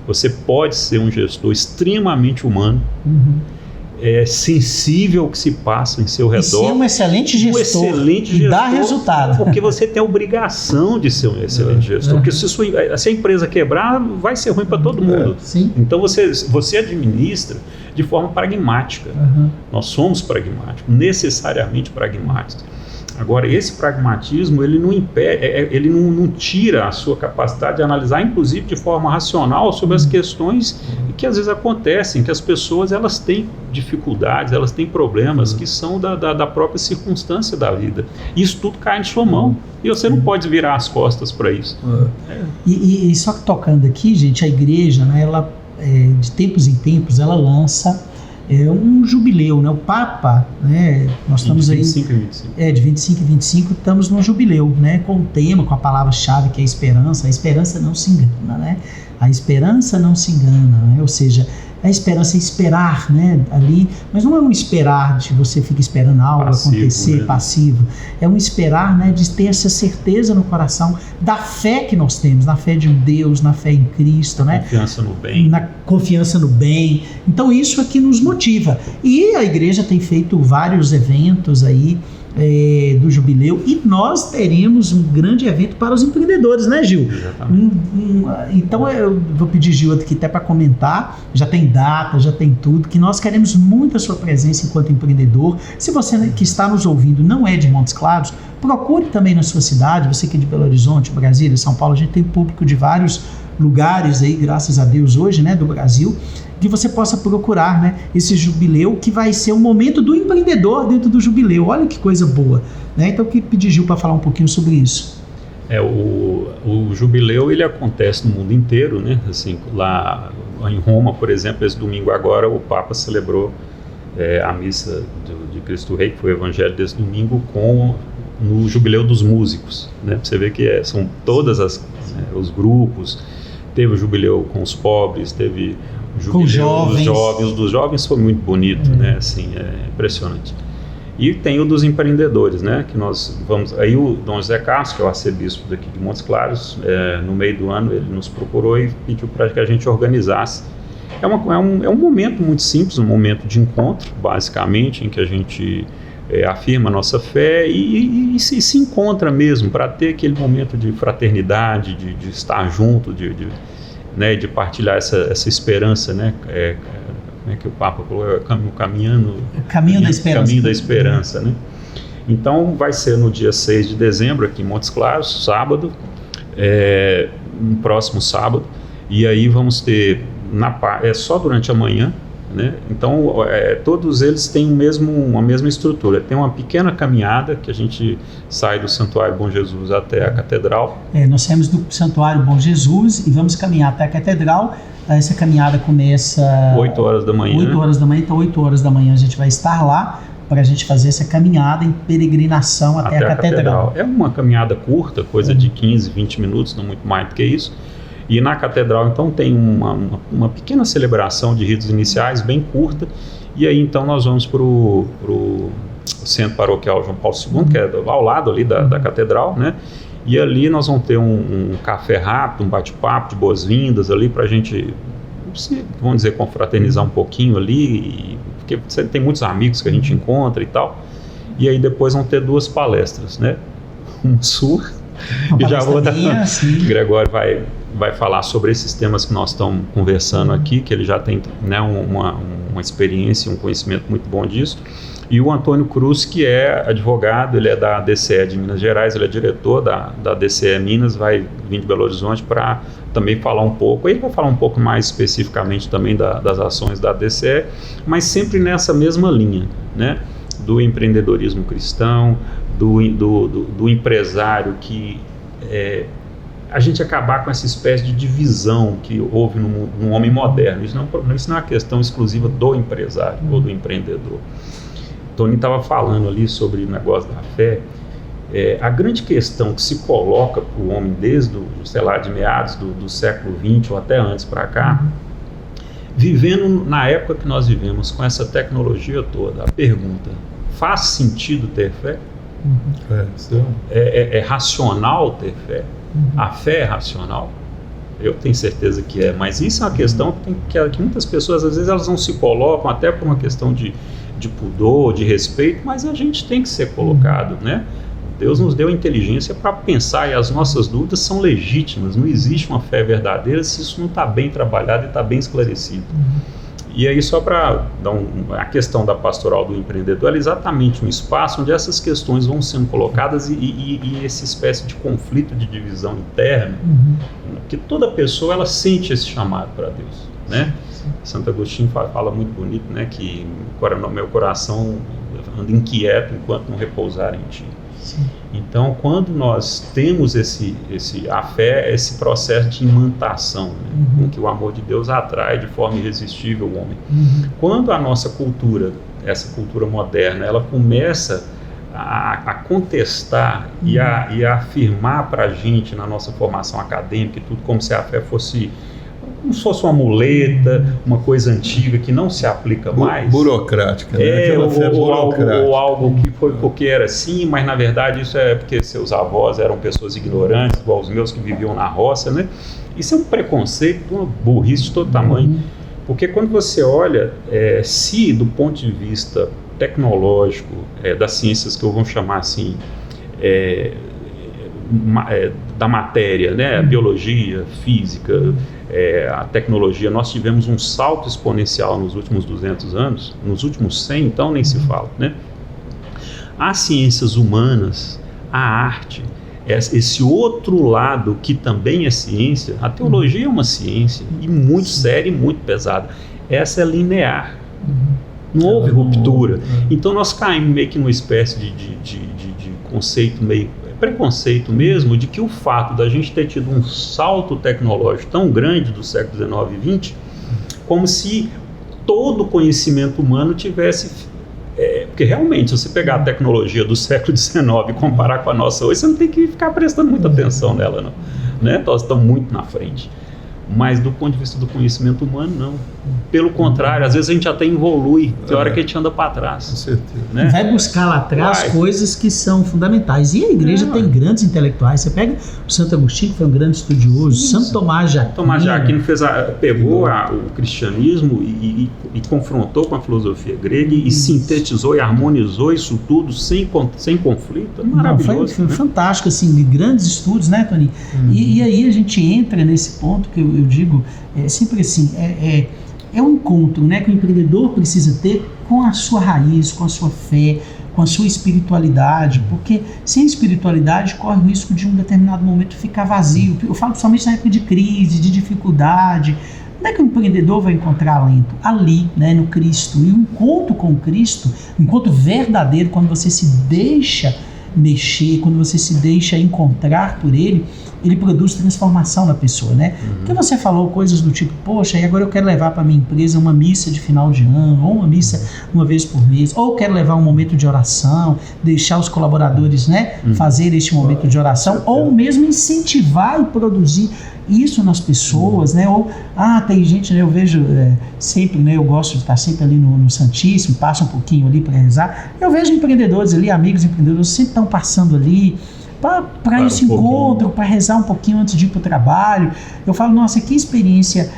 Você pode ser um gestor extremamente humano, sensível ao que se passa em seu redor. E ser um excelente gestor, dá resultado. Porque você tem a obrigação de ser um excelente gestor. Porque se a empresa quebrar, vai ser ruim para todo mundo. Então você administra de forma pragmática. Nós somos pragmáticos, necessariamente pragmáticos. Agora, esse pragmatismo, ele não impede, ele não tira a sua capacidade de analisar, inclusive de forma racional, sobre as questões que às vezes acontecem, que as pessoas elas têm dificuldades, elas têm problemas que são da própria circunstância da vida. Isso tudo cai em sua mão e você não pode virar as costas para isso. E só que tocando aqui, gente, a igreja, né, ela, de tempos em tempos, ela lança um jubileu, né? O Papa, né? Nós estamos aí... De 25 e 25, estamos num jubileu, né? Com o tema, com a palavra-chave que é a esperança. A esperança não se engana, né? A esperança não se engana, né? Ou seja, a esperança é esperar, né? Ali, mas não é um esperar de você ficar esperando algo acontecer, passivo. É um esperar, né? De ter essa certeza no coração da fé que nós temos, na fé de Deus, na fé em Cristo, né? Confiança no bem. Na confiança no bem. Então isso é que nos motiva. E a igreja tem feito vários eventos aí do jubileu, e nós teremos um grande evento para os empreendedores, né, Gil? Então eu vou pedir Gil aqui até para comentar, já tem data, já tem tudo, que nós queremos muito a sua presença enquanto empreendedor. Se você que está nos ouvindo não é de Montes Claros, procure também na sua cidade, você que é de Belo Horizonte, Brasília, São Paulo, a gente tem público de vários lugares aí, graças a Deus hoje, né, do Brasil, que você possa procurar, né, esse jubileu, que vai ser o momento do empreendedor dentro do jubileu. Olha que coisa boa, né? Então eu queria pedir Gil para falar um pouquinho sobre isso. O jubileu, ele acontece no mundo inteiro, né? Assim, lá em Roma, por exemplo, esse domingo agora o Papa celebrou a missa de Cristo Rei, que foi o evangelho desse domingo, no jubileu dos músicos, né? Você vê que são todas os grupos. Teve o jubileu com os pobres, teve o jubileu dos jovens foi muito bonito, né? Assim, impressionante. E tem o dos empreendedores, né? Que nós vamos... Aí o Dom José Carlos, que é o arcebispo daqui de Montes Claros, no meio do ano ele nos procurou e pediu para que a gente organizasse. É um momento muito simples, um momento de encontro, basicamente, em que a gente afirma a nossa fé e se encontra mesmo para ter aquele momento de fraternidade, de estar junto, né, de partilhar essa esperança, né? Como é que o Papa falou? Caminho da esperança, né? Então vai ser no dia 6 de dezembro aqui em Montes Claros, sábado, no próximo sábado, e aí vamos ter só durante a manhã, né? Então todos eles têm uma mesma estrutura. Tem uma pequena caminhada que a gente sai do Santuário Bom Jesus até a Catedral. Nós saímos do Santuário Bom Jesus e vamos caminhar até a Catedral. Essa caminhada começa 8 horas da manhã. 8 horas da manhã, então 8 horas da manhã a gente vai estar lá para a gente fazer essa caminhada em peregrinação até a Catedral. É uma caminhada curta, coisa de 15, 20 minutos, não muito mais do que isso. E na Catedral, então, tem uma pequena celebração de ritos iniciais, bem curta, e aí, então, nós vamos para o Centro Paroquial João Paulo II, que é ao lado ali da Catedral, né? E ali nós vamos ter um café rápido, um bate-papo de boas-vindas ali para a gente, vamos dizer, confraternizar um pouquinho ali, porque tem muitos amigos que a gente encontra e tal. E aí depois vão ter 2 palestras, né? Um sua, e já vou dar... Gregório vai falar sobre esses temas que nós estamos conversando aqui, que ele já tem, né, uma experiência, um conhecimento muito bom disso. E o Antônio Cruz, que é advogado, ele é da DCE de Minas Gerais, ele é diretor da DCE Minas, vai vir de Belo Horizonte para também falar um pouco. Ele vai falar um pouco mais especificamente também das ações da DCE, mas sempre nessa mesma linha, né? Do empreendedorismo cristão, do empresário que... a gente acabar com essa espécie de divisão que houve no homem moderno. Isso não é uma questão exclusiva do empresário ou do empreendedor. Tony estava falando ali sobre o negócio da fé. A grande questão que se coloca para o homem desde, de meados do século XX ou até antes para cá, vivendo na época que nós vivemos com essa tecnologia toda, a pergunta: faz sentido ter fé? É racional ter fé? A fé é racional? Eu tenho certeza que é, mas isso é uma questão que muitas pessoas, às vezes, elas não se colocam, até por uma questão de pudor, de respeito, mas a gente tem que ser colocado, né? Deus nos deu inteligência para pensar, e as nossas dúvidas são legítimas. Não existe uma fé verdadeira se isso não está bem trabalhado e está bem esclarecido. E aí, só para dar a questão da pastoral do empreendedor, é exatamente um espaço onde essas questões vão sendo colocadas e essa espécie de conflito de divisão interna, que toda pessoa ela sente esse chamado para Deus, né? Santo Agostinho fala muito bonito, né, que meu coração anda inquieto enquanto não repousar em ti. Sim. Então, quando nós temos a fé, esse processo de imantação, né, com que o amor de Deus atrai de forma irresistível o homem. Quando a nossa cultura, essa cultura moderna, ela começa a contestar e a afirmar para a gente na nossa formação acadêmica e tudo, como se a fé fosse como se fosse uma muleta, uma coisa antiga que não se aplica mais. Burocrática, né? Aquela fé burocrática. Ou algo que foi porque era assim, mas na verdade isso é porque seus avós eram pessoas ignorantes, igual os meus que viviam na roça, né? Isso é um preconceito, uma burrice de todo tamanho. Porque quando você olha, se do ponto de vista tecnológico, das ciências que eu vou chamar assim, da matéria, né? Biologia, física, a tecnologia, nós tivemos um salto exponencial nos últimos 200 anos, nos últimos 100, então nem se fala, né? As ciências humanas, a arte, esse outro lado que também é ciência, a teologia é uma ciência, e muito séria e muito pesada. Essa é linear, não houve ruptura. Então nós caímos meio que numa espécie de conceito meio... preconceito mesmo, de que o fato da gente ter tido um salto tecnológico tão grande do século XIX e XX, como se todo o conhecimento humano tivesse... porque realmente, se você pegar a tecnologia do século XIX e comparar com a nossa hoje, você não tem que ficar prestando muita atenção nela, não, né? Nós estamos muito na frente. Mas do ponto de vista do conhecimento humano, não. Pelo contrário, às vezes a gente até evolui, tem hora que a gente anda para trás. Com certeza. Né? Vai buscar lá atrás coisas que são fundamentais. E a igreja tem grandes intelectuais. Você pega o Santo Agostinho, que foi um grande estudioso, Santo Tomás de Aquino. Tomás de Aquino pegou o cristianismo e confrontou com a filosofia grega e sintetizou e harmonizou isso tudo sem conflito. É maravilhoso. Foi fantástico, assim, grandes estudos, né, Tony? E aí a gente entra nesse ponto que eu digo, sempre assim, é um encontro, né, que o empreendedor precisa ter com a sua raiz, com a sua fé, com a sua espiritualidade, porque sem espiritualidade corre o risco de um determinado momento ficar vazio. Eu falo principalmente na época de crise, de dificuldade. Onde é que o empreendedor vai encontrar alento? Ali, né, no Cristo. E o encontro com Cristo, o encontro verdadeiro, quando você se deixa mexer, quando você se deixa encontrar por ele produz transformação na pessoa, né? Porque você falou coisas do tipo, poxa, e agora eu quero levar para minha empresa uma missa de final de ano, ou uma missa uma vez por mês, ou quero levar um momento de oração, deixar os colaboradores, né, fazer este momento de oração, ou mesmo incentivar e produzir isso nas pessoas, né? Ou, tem gente, né, eu vejo sempre, né, eu gosto de estar sempre ali no Santíssimo, passa um pouquinho ali para rezar, eu vejo empreendedores ali, amigos empreendedores, sempre estão passando ali, para esse encontro, para rezar um pouquinho antes de ir para o trabalho. Eu falo, nossa, que experiência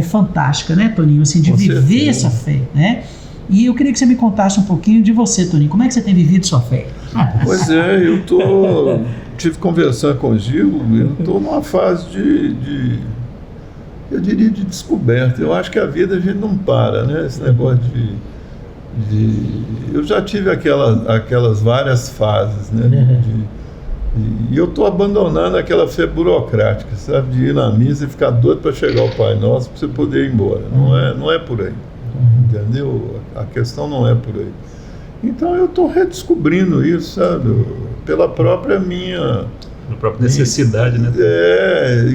fantástica, né, Toninho, assim, de viver essa fé, né? E eu queria que você me contasse um pouquinho de você, Toninho, como é que você tem vivido sua fé? Pois eu tive conversando com o Gil, eu estou numa fase eu diria de descoberta. Eu acho que a vida a gente não para, né, esse negócio eu já tive aquelas várias fases, né, e eu estou abandonando aquela fé burocrática, sabe? De ir na missa e ficar doido para chegar ao Pai Nosso para você poder ir embora. Não é por aí. Entendeu? A questão não é por aí. Então eu estou redescobrindo isso, sabe? Pela própria necessidade, né?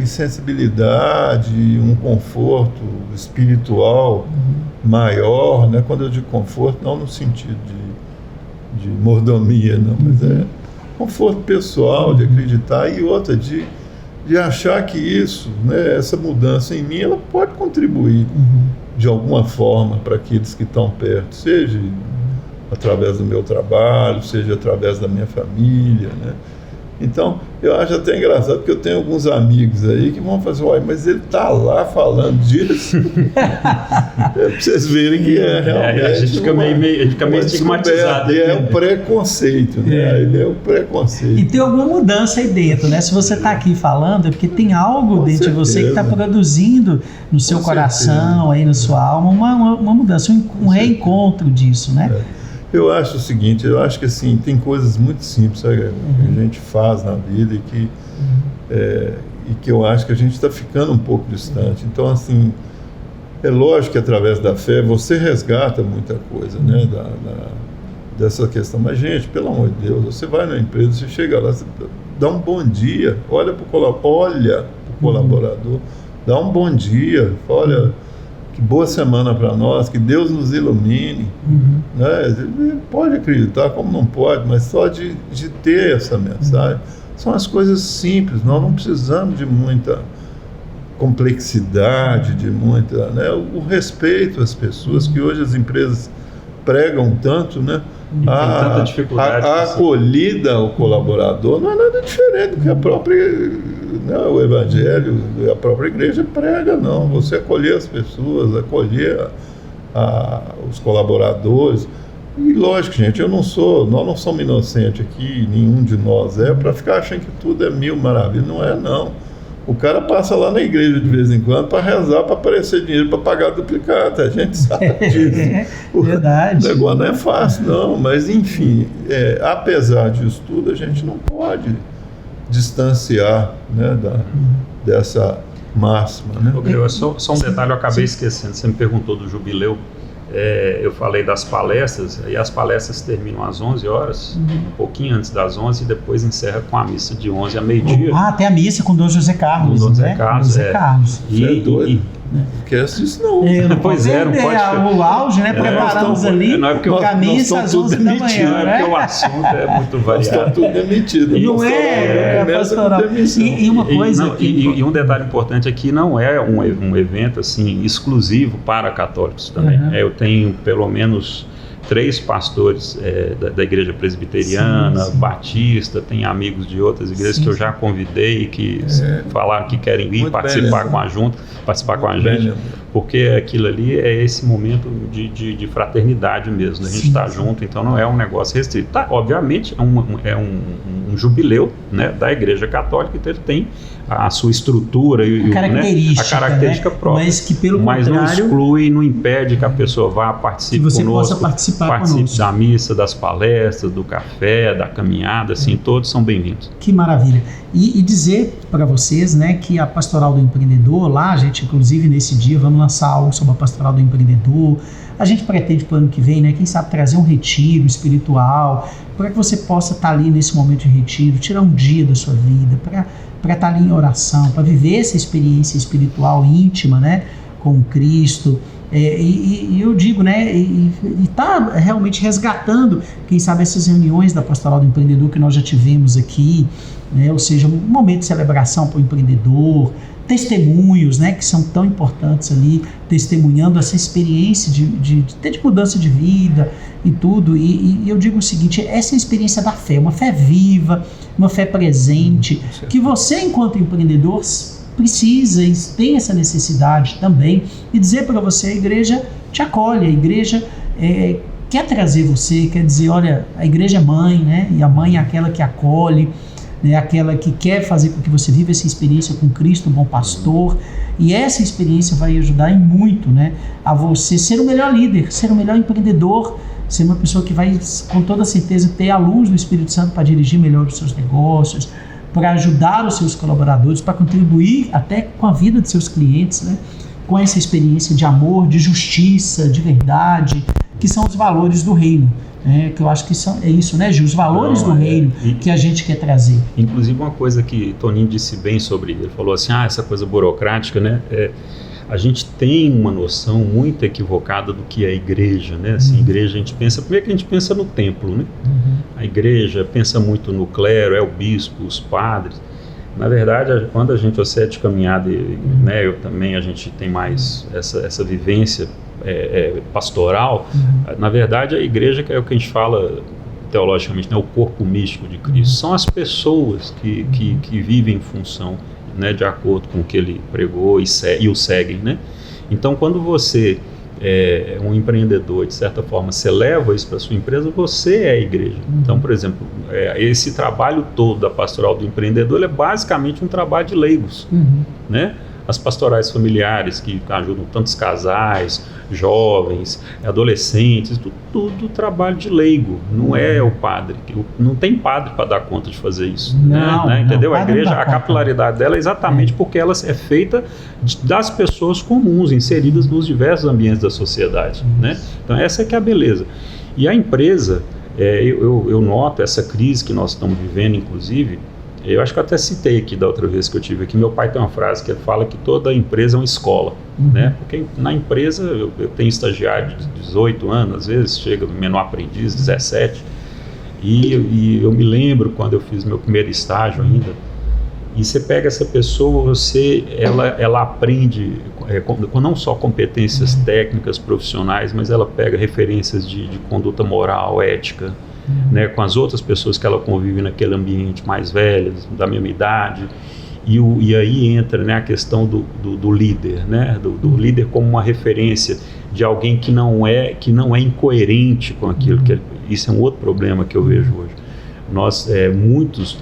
Insensibilidade, um conforto espiritual maior, né? Quando eu digo conforto, não no sentido de mordomia, não, mas conforto pessoal, de acreditar, e outra, de achar que isso, né, essa mudança em mim, ela pode contribuir de alguma forma para aqueles que estão perto, seja através do meu trabalho, seja através da minha família, né? Então, eu acho até engraçado, porque eu tenho alguns amigos aí que vão fazer, mas ele está lá falando disso. Para vocês verem que realmente... a gente fica meio estigmatizado. É um preconceito, né? Ele é um preconceito. E tem alguma mudança aí dentro, né? Se você está aqui falando, é porque tem algo dentro de você que está produzindo no seu coração, aí na sua alma, uma mudança, um reencontro disso, né? Eu acho o seguinte, eu acho que assim, tem coisas muito simples, sabe, que a gente faz na vida e que eu acho que a gente está ficando um pouco distante. Então, assim, é lógico que através da fé você resgata muita coisa, né, dessa questão. Mas, gente, pelo amor de Deus, você vai na empresa, você chega lá, você dá um bom dia, olha para o colaborador, dá um bom dia, olha... Que boa semana para nós, que Deus nos ilumine, né? Pode acreditar, como não pode, mas só de ter essa mensagem. São as coisas simples, nós não precisamos de muita complexidade, de muita, né? O respeito às pessoas, que hoje as empresas pregam tanto, né? A acolhida ao colaborador não é nada diferente do que a própria, né, o Evangelho, a própria igreja prega, não. Você acolher as pessoas, acolher os colaboradores. E lógico, gente, nós não somos inocentes aqui, nenhum de nós para ficar achando que tudo é mil maravilhas. Não é, não. O cara passa lá na igreja de vez em quando para rezar, para aparecer dinheiro para pagar duplicata. A gente sabe disso. Verdade. O negócio não é fácil, não. Mas, enfim, apesar disso tudo, a gente não pode distanciar, né, dessa máxima. Né? Só um detalhe, eu acabei esquecendo. Você me perguntou do jubileu. Eu falei das palestras, e as palestras terminam às 11 horas, um pouquinho antes das 11, e depois encerra com a missa de 11 a meio-dia. Tem a missa com o Dom José Carlos. Com o Dom José Carlos, Carlos. Esquece isso não. Não Pois é, não pode o auge, né? Preparamos ali o caminho às 11 da manhã. Não é porque o assunto é muito Nós estamos variado. tudo demitido. Não é, pastoral. E uma coisa e um detalhe importante aqui, não é um evento assim exclusivo para católicos também. Eu tenho pelo menos 3 pastores da igreja presbiteriana, batista, tem amigos de outras igrejas que eu já convidei, que falaram que querem vir participar com a gente, porque aquilo ali é esse momento de fraternidade mesmo, a gente está junto, então não é um negócio restrito. Tá, obviamente é um jubileu, né, da igreja católica, então ele tem a sua estrutura e a característica própria, mas que pelo contrário, não exclui, não impede que a pessoa vá participe que você conosco, possa participe conosco. Da missa, das palestras, do café, da caminhada, assim, todos são bem-vindos. Que maravilha. E dizer para vocês, né, que a Pastoral do Empreendedor, lá a gente inclusive nesse dia vamos lançar algo sobre a Pastoral do Empreendedor. A gente pretende para o ano que vem, né, quem sabe trazer um retiro espiritual, para que você possa estar ali nesse momento de retiro, tirar um dia da sua vida, para estar ali em oração, para viver essa experiência espiritual íntima, né, com Cristo. E eu digo, né, e está realmente resgatando, quem sabe, essas reuniões da Pastoral do Empreendedor que nós já tivemos aqui, né, ou seja, um momento de celebração para o empreendedor, testemunhos, né, que são tão importantes ali, testemunhando essa experiência de mudança de vida e tudo. E eu digo o seguinte, essa é a experiência da fé, uma fé viva, uma fé presente, que você, enquanto empreendedor, precisa e tem essa necessidade também, e dizer para você, a igreja te acolhe, a igreja quer trazer você, quer dizer, olha, a igreja é mãe, né, e a mãe é aquela que acolhe, né, aquela que quer fazer com que você viva essa experiência com Cristo, o bom pastor, e essa experiência vai ajudar em muito, né, a você ser o melhor líder, ser o melhor empreendedor, ser uma pessoa que vai, com toda certeza, ter a luz do Espírito Santo para dirigir melhor os seus negócios, para ajudar os seus colaboradores, para contribuir até com a vida de seus clientes, né, com essa experiência de amor, de justiça, de verdade, que são os valores do reino. Que eu acho que é isso, né, Gil? Os valores do reino que a gente quer trazer. Inclusive uma coisa que Toninho disse bem sobre, ele falou assim, essa coisa burocrática, né, a gente tem uma noção muito equivocada do que é a igreja, né, assim, igreja a gente pensa, primeiro que a gente pensa no templo, né, a igreja pensa muito no clero, é o bispo, os padres. Na verdade, quando a gente é de caminhada, né, eu também, a gente tem mais essa vivência pastoral, na verdade a igreja, que é o que a gente fala teologicamente, né, o corpo místico de Cristo, são as pessoas que vivem em função, né, de acordo com o que ele pregou e o seguem, né? Então, quando você é um empreendedor, de certa forma, você leva isso para a sua empresa, você é a igreja. Então, por exemplo, esse trabalho todo da Pastoral do Empreendedor é basicamente um trabalho de leigos, né? As pastorais familiares que ajudam tantos casais, jovens, adolescentes, tudo trabalho de leigo, não é o padre, não tem padre para dar conta de fazer isso, né? Entendeu? A igreja, a capilaridade dela é exatamente porque ela é feita das pessoas comuns, inseridas nos diversos ambientes da sociedade, né? Então essa é que é a beleza. E a empresa, eu noto essa crise que nós estamos vivendo, inclusive. Eu acho que eu até citei aqui da outra vez que eu tive aqui, meu pai tem uma frase que fala que toda empresa é uma escola, né? Porque na empresa eu tenho estagiário de 18 anos, às vezes chega no menor aprendiz, 17, e eu me lembro quando eu fiz meu primeiro estágio ainda, e você pega essa pessoa, ela aprende com não só competências técnicas, profissionais, mas ela pega referências de conduta moral, ética, né, com as outras pessoas que ela convive naquele ambiente, mais velhas, da mesma idade, e aí entra, né, a questão do líder, né, do líder como uma referência de alguém que não é incoerente com aquilo, isso é um outro problema que eu vejo hoje. Nós, muitos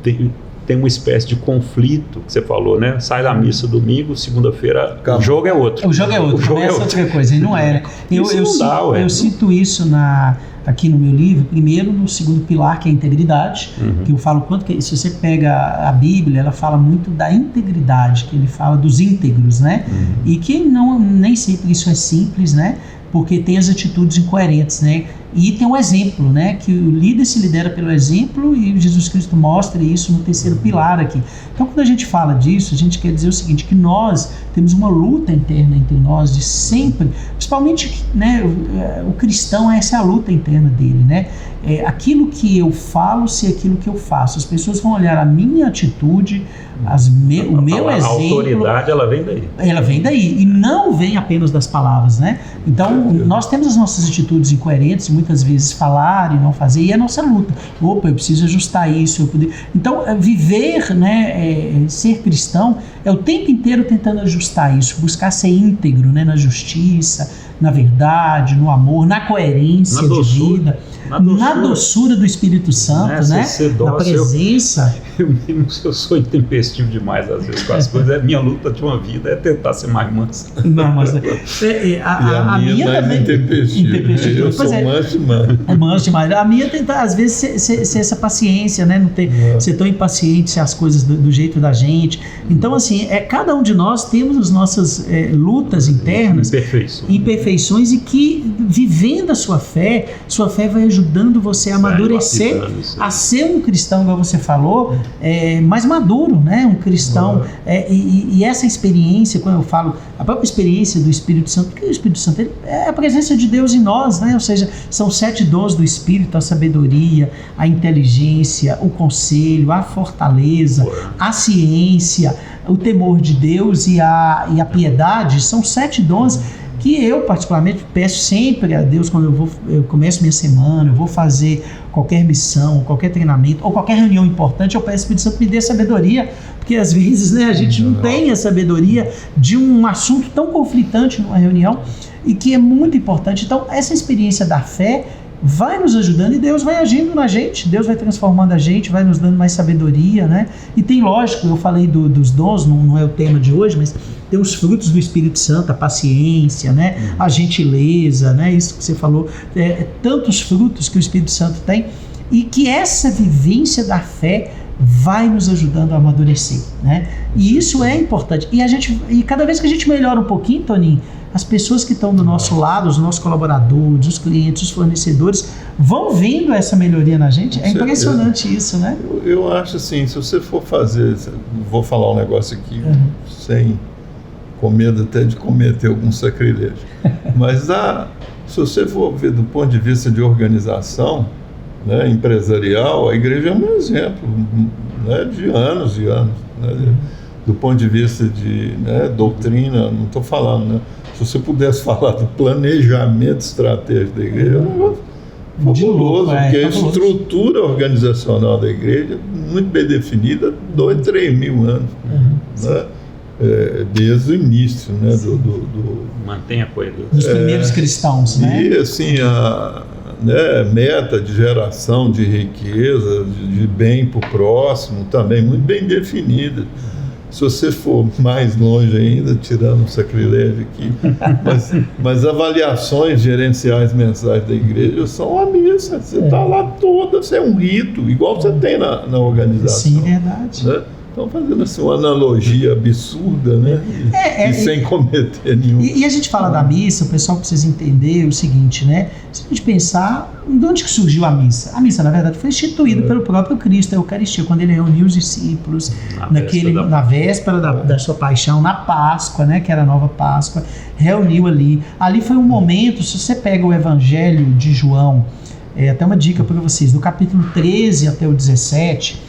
tem uma espécie de conflito, que você falou, né? Sai da missa domingo, segunda-feira, o jogo é outro. O jogo é outro, começa outra coisa, e não é, né? Eu sinto isso aqui no meu livro, primeiro no segundo pilar, que é a integridade, que eu falo quanto que, se você pega a Bíblia, ela fala muito da integridade, que ele fala dos íntegros, né? E que nem sempre isso é simples, né? Porque tem as atitudes incoerentes, né? E tem um exemplo, né? Que o líder se lidera pelo exemplo, e Jesus Cristo mostra isso no terceiro pilar aqui. Então, quando a gente fala disso, a gente quer dizer o seguinte, que nós temos uma luta interna entre nós de sempre, principalmente, né, o cristão, essa é a luta interna dele, né? Aquilo que eu falo, se aquilo que eu faço. As pessoas vão olhar a minha atitude, o meu exemplo. A autoridade, ela vem daí. Ela vem daí, e não vem apenas das palavras, né? Então, nós temos as nossas atitudes incoerentes, muitas vezes falar e não fazer, e é a nossa luta. Opa, eu preciso ajustar isso. Então, viver, né, ser cristão, é o tempo inteiro tentando ajustar isso, buscar ser íntegro, né, na justiça, na verdade, no amor, na coerência de vida, na doçura do Espírito Santo, né? Na presença. Eu sou intempestivo demais às vezes com as coisas. Minha luta de uma vida é tentar ser mais manso. Não, mas a minha também intempestiva. Eu sou manso demais. É manso demais. A minha é tentar, às vezes, ser essa paciência, né? Não ter, ser tão impaciente, ser as coisas do jeito da gente. Então, assim, cada um de nós temos as nossas lutas internas, imperfeições, e que, vivendo a sua fé vai ajudando você a amadurecer, a ser um cristão, como você falou, mais maduro, né? Um cristão. E essa experiência, quando eu falo, a própria experiência do Espírito Santo, porque o Espírito Santo é a presença de Deus em nós, né? Ou seja, são 7 dons do Espírito: a sabedoria, a inteligência, o conselho, a fortaleza, a ciência, o temor de Deus e a piedade. São 7 dons que eu, particularmente, peço sempre a Deus quando eu começo minha semana, eu vou fazer qualquer missão, qualquer treinamento, ou qualquer reunião importante, eu peço ao Espírito Santo me dê sabedoria, porque às vezes, né, a gente não tem a sabedoria de um assunto tão conflitante numa reunião, e que é muito importante. Então, essa experiência da fé vai nos ajudando, e Deus vai agindo na gente, Deus vai transformando a gente, vai nos dando mais sabedoria, né? E tem, lógico, eu falei dos dons, não é o tema de hoje, mas tem os frutos do Espírito Santo, a paciência, né? A gentileza, né? Isso que você falou, tantos frutos que o Espírito Santo tem, e que essa vivência da fé vai nos ajudando a amadurecer, né? E isso é importante. E cada vez que a gente melhora um pouquinho, Toninho, as pessoas que estão do nosso lado, os nossos colaboradores, os clientes, os fornecedores, vão vendo essa melhoria na gente. É impressionante isso, né? Eu acho assim, se você for fazer, vou falar um negócio aqui sem com medo até de cometer algum sacrilégio, mas se você for ver do ponto de vista de organização, né, empresarial, a igreja é um exemplo, né, de anos e anos, né, do ponto de vista de, né, doutrina, não estou falando, né? Se você pudesse falar do planejamento estratégico da igreja, é um negócio fabuloso, porque a estrutura organizacional da igreja, muito bem definida, 2, 3 mil anos, né? Desde o início, né? Mantém a coisa dos primeiros cristãos, né? E assim, meta de geração de riqueza, de bem para o próximo, também muito bem definida. Se você for mais longe ainda, tirando o sacrilégio aqui, mas avaliações gerenciais mensais da igreja são uma missa. Você está lá toda, você é um rito, igual você tem na organização. Sim, verdade. Né? Então, fazendo assim uma analogia absurda, né? E sem cometer nenhum. E a gente fala da missa, o pessoal precisa entender o seguinte, né? Se a gente pensar, de onde que surgiu a missa? A missa, na verdade, foi instituída pelo próprio Cristo, a Eucaristia, quando ele reuniu os discípulos na véspera da sua paixão, na Páscoa, né? Que era a nova Páscoa, reuniu ali. Ali foi um momento, se você pega o Evangelho de João, até uma dica para vocês, do capítulo 13 até o 17,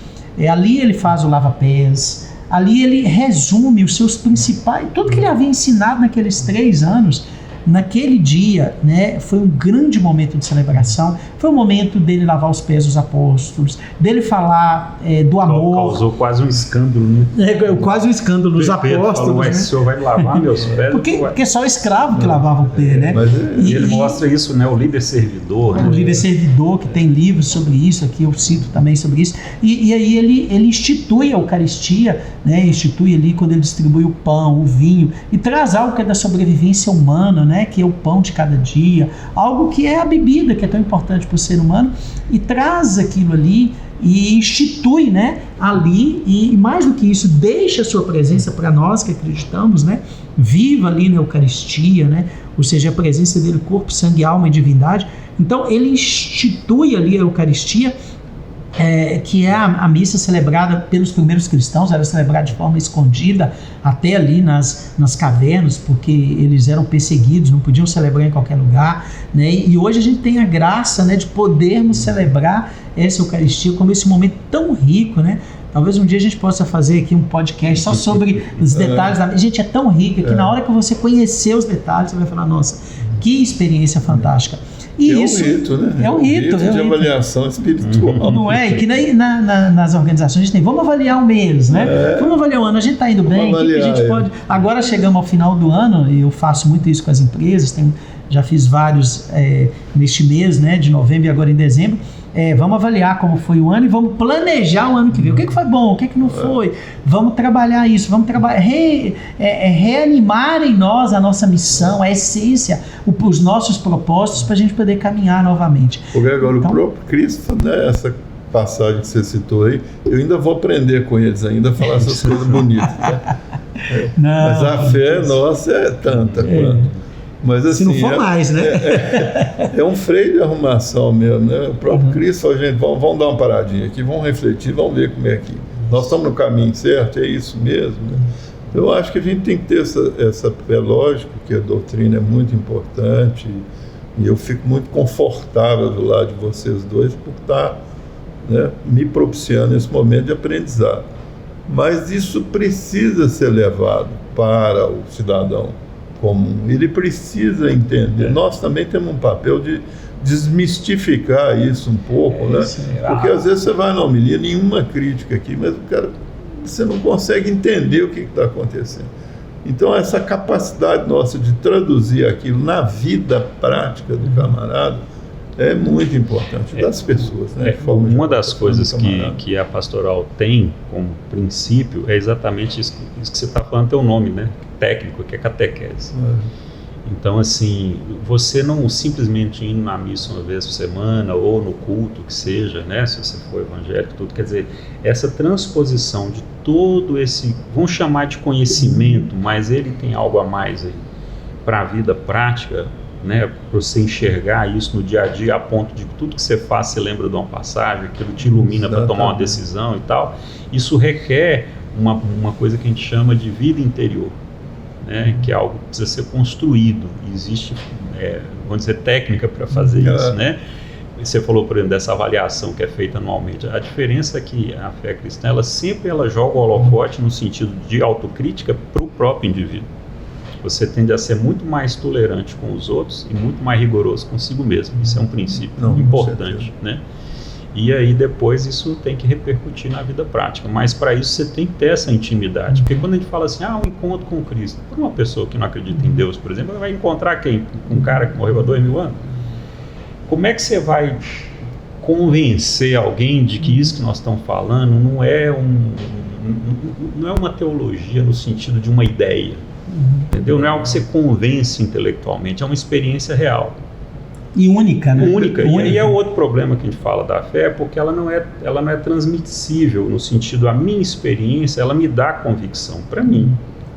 ali ele faz o lava-pés, ali ele resume os seus principais, tudo que ele havia ensinado naqueles 3 anos. Naquele dia, né, foi um grande momento de celebração, foi o momento dele lavar os pés dos apóstolos, dele falar do amor. Causou quase um escândalo, né? Quase um escândalo nos apóstolos. Falou, né? O senhor vai lavar meus pés? Porque só o escravo que lavava o pé, né? E ele mostra isso, né? O líder servidor. O líder servidor, que tem livros sobre isso, aqui eu cito também sobre isso. E aí ele institui a Eucaristia, né? Institui ali quando ele distribui o pão, o vinho, e traz algo que é da sobrevivência humana, né? Que é o pão de cada dia, algo que é a bebida, que é tão importante para o ser humano, e traz aquilo ali e institui, né, ali, e mais do que isso, deixa a sua presença para nós que acreditamos, né, viva ali na Eucaristia, né, ou seja, a presença dele, corpo, sangue, alma e divindade. Então ele institui ali a Eucaristia que é a missa celebrada pelos primeiros cristãos, era celebrada de forma escondida, até ali nas cavernas, porque eles eram perseguidos, não podiam celebrar em qualquer lugar, né? E hoje a gente tem a graça, né, de podermos celebrar essa Eucaristia como esse momento tão rico, né? Talvez um dia a gente possa fazer aqui um podcast só sobre os detalhes da... Gente, é tão rico que na hora que você conhecer os detalhes, você vai falar, nossa, que experiência fantástica. E isso um rito, né? É um rito de avaliação espiritual. Não é? E que nas organizações a gente tem, vamos avaliar o mês, né? Vamos avaliar o ano, a gente está indo bem, o que a gente pode... Agora chegamos ao final do ano, e eu faço muito isso com as empresas, já fiz vários neste mês, né, de novembro e agora em dezembro. Vamos avaliar como foi o ano e vamos planejar o ano que vem. O que foi bom, o que não foi? Vamos trabalhar isso, vamos reanimar em nós a nossa missão, a essência, os nossos propósitos para a gente poder caminhar novamente. Porque agora então, o próprio Cristo, né, essa passagem que você citou aí, eu ainda vou aprender com eles ainda a falar essas coisas bonitas. Né? Mas a fé nossa é tanta quanto. Mas, assim, se não for mais, né? É um freio de arrumação mesmo, né? O próprio Cristo falou, gente, vamos dar uma paradinha aqui, vamos refletir, vamos ver como é que nós estamos no caminho certo, é isso mesmo, né? Eu acho que a gente tem que ter é lógico que a doutrina é muito importante e eu fico muito confortável do lado de vocês dois por estar, né, me propiciando esse momento de aprendizado. Mas isso precisa ser levado para o cidadão comum. Ele precisa entender. Nós também temos um papel de desmistificar isso um pouco, né? Porque às vezes você vai na homilia, nenhuma crítica aqui, mas o cara, você não consegue entender o que está acontecendo. Então essa capacidade nossa de traduzir aquilo na vida prática do camarada é muito importante, das pessoas, né? Uma das coisas que a pastoral tem como princípio é exatamente isso que você está falando, teu nome, né? Técnico, que é catequese. Então, assim, você não simplesmente indo na missa uma vez por semana ou no culto que seja, né? Se você for evangélico, tudo, quer dizer, essa transposição de todo esse, vamos chamar de conhecimento, mas ele tem algo a mais aí para a vida prática, né, para você enxergar isso no dia a dia, a ponto de que tudo que você faz, você lembra de uma passagem, aquilo te ilumina para tomar uma decisão e tal. Isso requer uma coisa que a gente chama de vida interior, né, que é algo que precisa ser construído. Existe, vamos dizer, técnica para fazer isso, né? Você falou, por exemplo, dessa avaliação que é feita anualmente. A diferença é que a fé cristã, ela sempre joga o holofote no sentido de autocrítica para o próprio indivíduo. Você tende a ser muito mais tolerante com os outros e muito mais rigoroso consigo mesmo. Isso é um princípio importante, né? E aí depois isso tem que repercutir na vida prática. Mas para isso você tem que ter essa intimidade. Porque quando a gente fala assim, um encontro com Cristo, para uma pessoa que não acredita em Deus, por exemplo, ela vai encontrar quem? Um cara que morreu há 2000 anos? Como é que você vai convencer alguém de que isso que nós estamos falando não é uma teologia no sentido de uma ideia? Entendeu? Não é algo que você convence intelectualmente, é uma experiência real. E única, né? Única. E aí é outro problema que a gente fala da fé, porque ela não é transmissível, no sentido, a minha experiência, ela me dá convicção, para mim.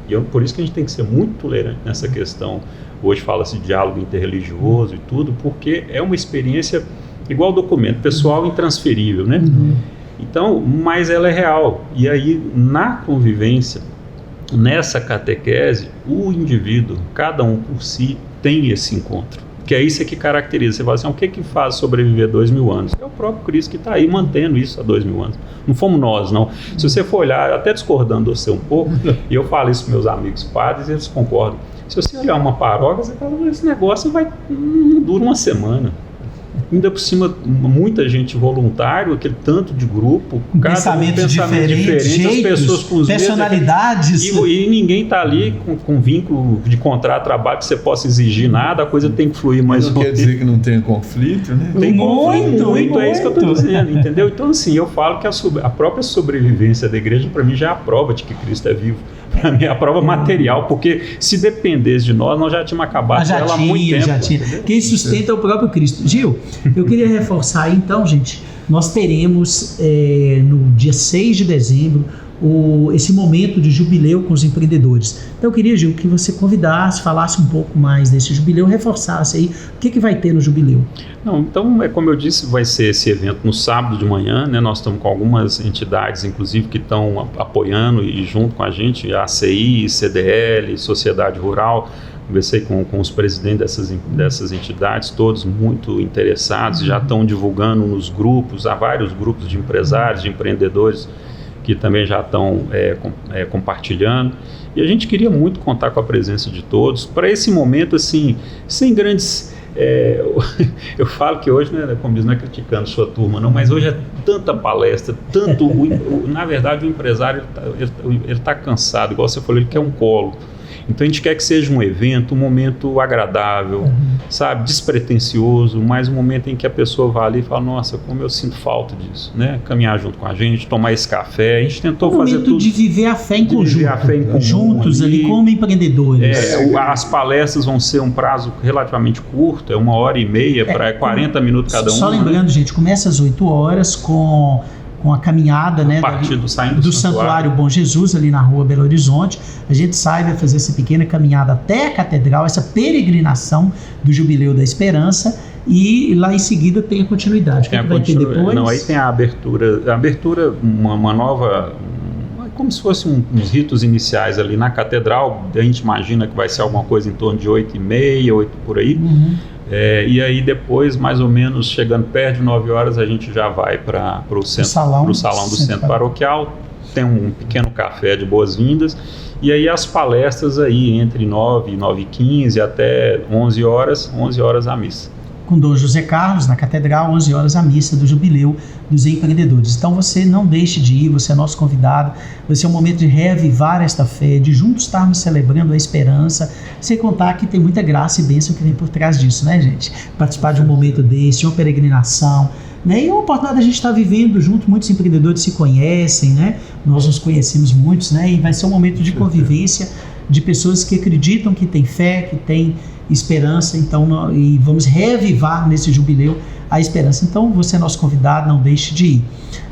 E por isso que a gente tem que ser muito tolerante nessa questão. Hoje fala-se de diálogo interreligioso e tudo, porque é uma experiência igual documento, pessoal intransferível, né? Então, mas ela é real. E aí, na convivência, nessa catequese, o indivíduo, cada um por si, tem esse encontro. Que é isso que caracteriza. Você fala assim, o que faz sobreviver 2000 anos? É o próprio Cristo que está aí mantendo isso há 2000 anos. Não fomos nós, não. Se você for olhar, até discordando de você um pouco, e eu falo isso para meus amigos padres, eles concordam. Se você olhar uma paróquia, você fala, esse negócio não dura uma semana. Ainda por cima, muita gente voluntário, aquele tanto de grupo, cada um pensamento diferente, jeitos, as pessoas com os personalidades. E ninguém está ali com vínculo de contrato, trabalho, que você possa exigir nada, a coisa tem que fluir mais ou menos. Não quer dizer que não tenha conflito, né? Tem muito, é isso que eu estou dizendo, entendeu? Então, assim, eu falo que a própria sobrevivência da igreja, para mim, já é a prova de que Cristo é vivo. Para mim, é a prova material, porque se dependesse de nós já tínhamos acabado ela há muito tempo. Já tinha. Quem sustenta é o próprio Cristo. Gil, eu queria reforçar aí, então, gente, nós teremos no dia 6 de dezembro esse momento de jubileu com os empreendedores. Então eu queria, Gil, que você convidasse, falasse um pouco mais desse jubileu, reforçasse aí o que vai ter no jubileu. Não, então, como eu disse, vai ser esse evento no sábado de manhã, né? Nós estamos com algumas entidades, inclusive, que estão apoiando e junto com a gente, a ACI, CDL, Sociedade Rural. Conversei com os presidentes dessas entidades, todos muito interessados, já estão divulgando nos grupos, há vários grupos de empresários, de empreendedores que também já estão compartilhando. E a gente queria muito contar com a presença de todos, para esse momento, assim, sem grandes... eu falo que hoje, né, como diz, não é criticando sua turma, não, mas hoje é tanta palestra, na verdade o empresário ele está cansado, igual você falou, ele quer um colo. Então a gente quer que seja um evento, um momento agradável, sabe, despretensioso, mas um momento em que a pessoa vá ali e fala, nossa, como eu sinto falta disso, né? Caminhar junto com a gente, tomar esse café, a gente tentou fazer tudo. Um momento de viver a fé em conjunto, juntos ali como empreendedores. As palestras vão ser um prazo relativamente curto, 1h30 para 40 minutos cada um. Só lembrando, gente, começa às 8 horas com a caminhada, né, do Santuário Bom Jesus, ali na rua Belo Horizonte. A gente sai, vai fazer essa pequena caminhada até a Catedral, essa peregrinação do Jubileu da Esperança, e lá em seguida tem a continuidade. O que vai ter depois? Não, aí tem a abertura, uma nova... como se fossem uns ritos iniciais ali na Catedral. A gente imagina que vai ser alguma coisa em torno de 8h30, 8 por aí. E aí depois, mais ou menos, chegando perto de 9 horas, a gente já vai para o salão do Centro Paroquial. Tem um pequeno café de boas-vindas. E aí as palestras aí entre 9 e 9h15 até 11 horas a missa. Com Dom José Carlos, na Catedral, 11 horas a missa do Jubileu dos Empreendedores. Então você não deixe de ir, você é nosso convidado, vai ser um momento de reavivar esta fé, de juntos estarmos celebrando a esperança, sem contar que tem muita graça e bênção que vem por trás disso, né, gente? Participar de um momento desse, de uma peregrinação, né? E é uma oportunidade de a gente estar vivendo junto, muitos empreendedores se conhecem, né? Nós nos conhecemos muitos, né? E vai ser um momento de convivência de pessoas que acreditam, que têm fé, que têm esperança, então, e vamos reavivar nesse jubileu a esperança. Então, você é nosso convidado, não deixe de ir.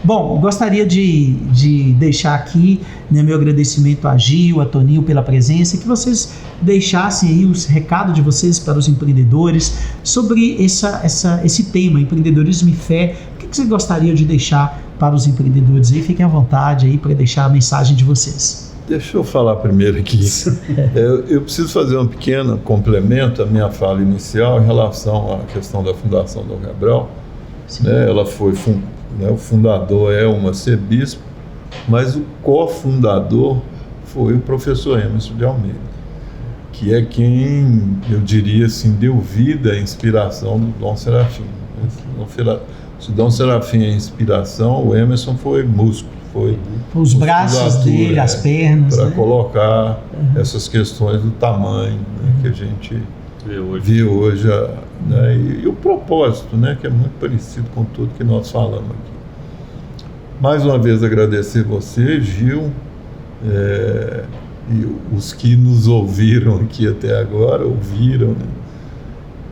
Bom, gostaria de deixar aqui, né, meu agradecimento a Gil, a Toninho pela presença, que vocês deixassem aí os recados de vocês para os empreendedores sobre esse tema, empreendedorismo e fé. O que vocês gostariam de deixar para os empreendedores aí? Fiquem à vontade aí para deixar a mensagem de vocês. Deixa eu falar primeiro aqui. Eu preciso fazer um pequeno complemento à minha fala inicial em relação à questão da Fundação Dom Gabriel. Ela foi, o fundador é o arcebispo, mas o cofundador foi o professor Emerson de Almeida, que é quem, eu diria assim, deu vida à inspiração do Dom Serafim. Se o Dom Serafim é inspiração, o Emerson foi músculo. Foi os braços dele, as pernas. Para colocar essas questões do tamanho, né, que a gente vê hoje. Né, e o propósito, né, que é muito parecido com tudo que nós falamos aqui. Mais uma vez agradecer você, Gil, e os que nos ouviram aqui até agora, ouviram, né,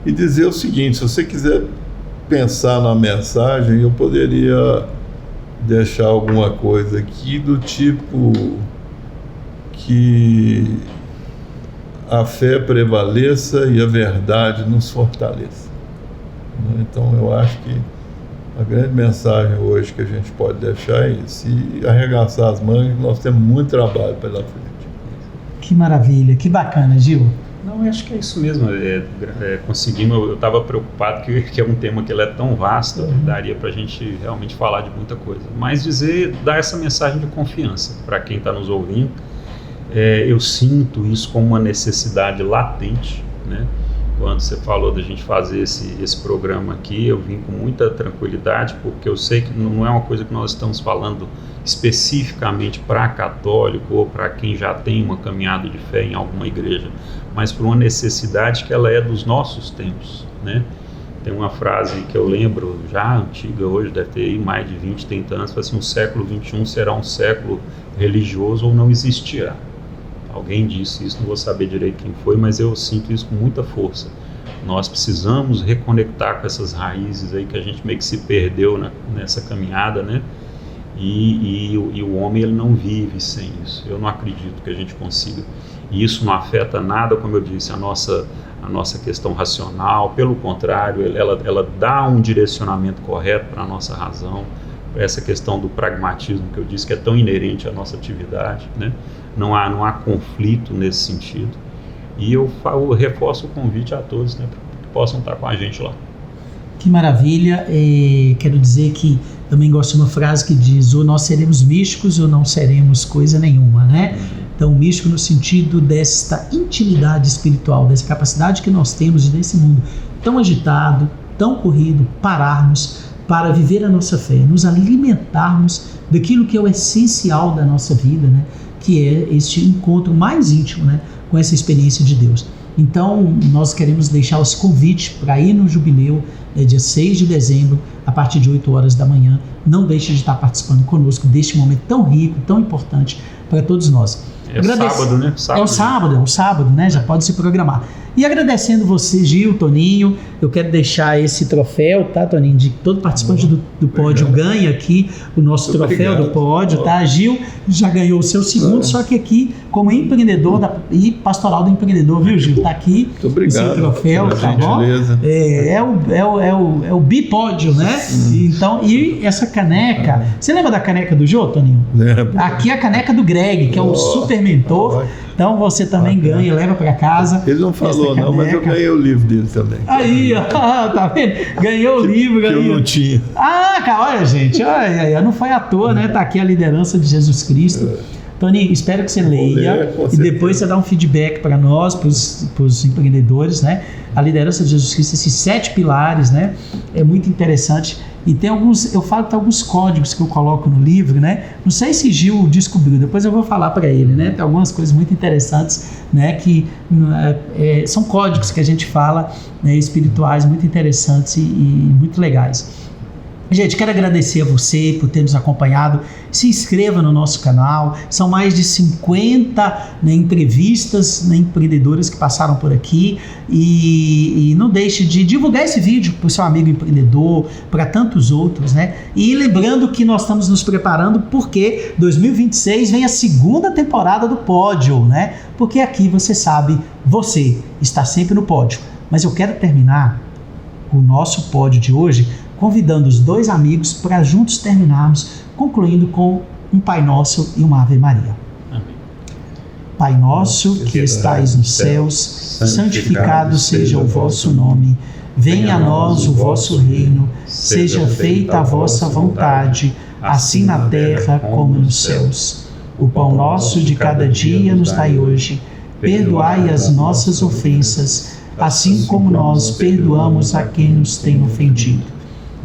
e dizer o seguinte: se você quiser pensar na mensagem, eu poderia deixar alguma coisa aqui do tipo que a fé prevaleça e a verdade nos fortaleça. Então eu acho que a grande mensagem hoje que a gente pode deixar é isso, e arregaçar as mangas, nós temos muito trabalho pela frente. Que maravilha, que bacana, Gil. Não, eu acho que é isso mesmo. Conseguimos, eu estava preocupado que é um tema que ele é tão vasto, daria para a gente realmente falar de muita coisa. Mas dar essa mensagem de confiança para quem está nos ouvindo. Eu sinto isso como uma necessidade latente, né? Quando você falou da gente fazer esse programa aqui, eu vim com muita tranquilidade, porque eu sei que não é uma coisa que nós estamos falando especificamente para católico ou para quem já tem uma caminhada de fé em alguma igreja, mas por uma necessidade que ela é dos nossos tempos, né? Tem uma frase que eu lembro, já antiga hoje, deve ter aí mais de 20, 30 anos, fala assim: o século XXI será um século religioso ou não existirá. Alguém disse isso, não vou saber direito quem foi, mas eu sinto isso com muita força. Nós precisamos reconectar com essas raízes aí que a gente meio que se perdeu nessa caminhada, né? E o homem ele não vive sem isso. Eu não acredito que a gente consiga. E isso não afeta nada, como eu disse, a nossa questão racional. Pelo contrário, ela dá um direcionamento correto para a nossa razão, para essa questão do pragmatismo que eu disse que é tão inerente à nossa atividade, né? Não há conflito nesse sentido. E eu reforço o convite a todos, né, para que possam estar com a gente lá. Que maravilha. Quero dizer que também gosto de uma frase que diz: ou nós seremos místicos ou não seremos coisa nenhuma, né? Então, místico no sentido desta intimidade espiritual, dessa capacidade que nós temos de, nesse mundo tão agitado, tão corrido, pararmos para viver a nossa fé, nos alimentarmos daquilo que é o essencial da nossa vida, né? Que é este encontro mais íntimo, né, com essa experiência de Deus. Então, nós queremos deixar esse convite para ir no Jubileu, dia 6 de dezembro, a partir de 8 horas da manhã. Não deixe de estar participando conosco deste momento tão rico, tão importante para todos nós. Sábado, né? É um sábado, né? Já pode se programar. E agradecendo você, Gil, Toninho, eu quero deixar esse troféu, tá, Toninho? De todo participante do pódio ganha aqui o nosso troféu do pódio, tá? Gil já ganhou o seu segundo, só que aqui, como empreendedor e pastoral do empreendedor, viu, Gil? Tá aqui o seu troféu, tá bom? É o bipódio, né? Então, e essa caneca, você lembra da caneca do Jô, Toninho? Aqui é a caneca do Greg, que é o super mentor. Então você também ganha, leva para casa. Ele não falou não, mas eu ganhei o livro dele também. Aí, ó, tá vendo? Ganhou o livro. Que eu não tinha. Cara, olha, gente, olha, não foi à toa, né? Tá aqui a liderança de Jesus Cristo. Toninho, espero que você leia e depois você dá um feedback para nós, para os empreendedores, né? A liderança de Jesus Cristo, esses 7 pilares, né? É muito interessante. E tem alguns, eu falo que tem alguns códigos que eu coloco no livro, né? Não sei se Gil descobriu, depois eu vou falar para ele, né? Tem algumas coisas muito interessantes, né? Que são códigos que a gente fala, né? Espirituais, muito interessantes e muito legais. Gente, quero agradecer a você por ter nos acompanhado. Se inscreva no nosso canal. São mais de 50 entrevistas, empreendedoras que passaram por aqui. E não deixe de divulgar esse vídeo para o seu amigo empreendedor, para tantos outros, né? E lembrando que nós estamos nos preparando porque 2026 vem a segunda temporada do Pódio, né? Porque aqui, você sabe, você está sempre no pódio. Mas eu quero terminar o nosso pódio de hoje convidando os 2 amigos para juntos terminarmos, concluindo com um Pai Nosso e uma Ave Maria. Amém. Pai nosso que estais nos céus, santificado seja o vosso nome. Venha a nós o vosso reino, seja feita a vossa vontade, assim na terra como nos céus. O pão nosso de cada dia nos dai hoje. Perdoai as nossas ofensas, assim como nós perdoamos a quem nos tem ofendido.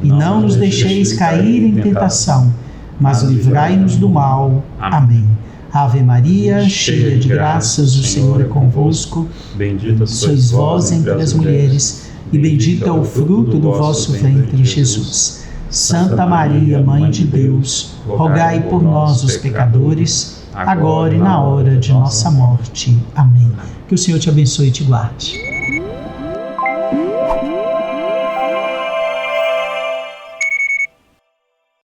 E não nos deixeis cair em tentação, mas livrai-nos do mal. Amém. Ave Maria, cheia de graças, o Senhor é convosco. Bendita sois vós entre as mulheres, e bendito é o fruto do vosso ventre, Jesus. Santa Maria, Mãe de Deus, rogai por nós, os pecadores, agora e na hora de nossa morte. Amém. Que o Senhor te abençoe e te guarde.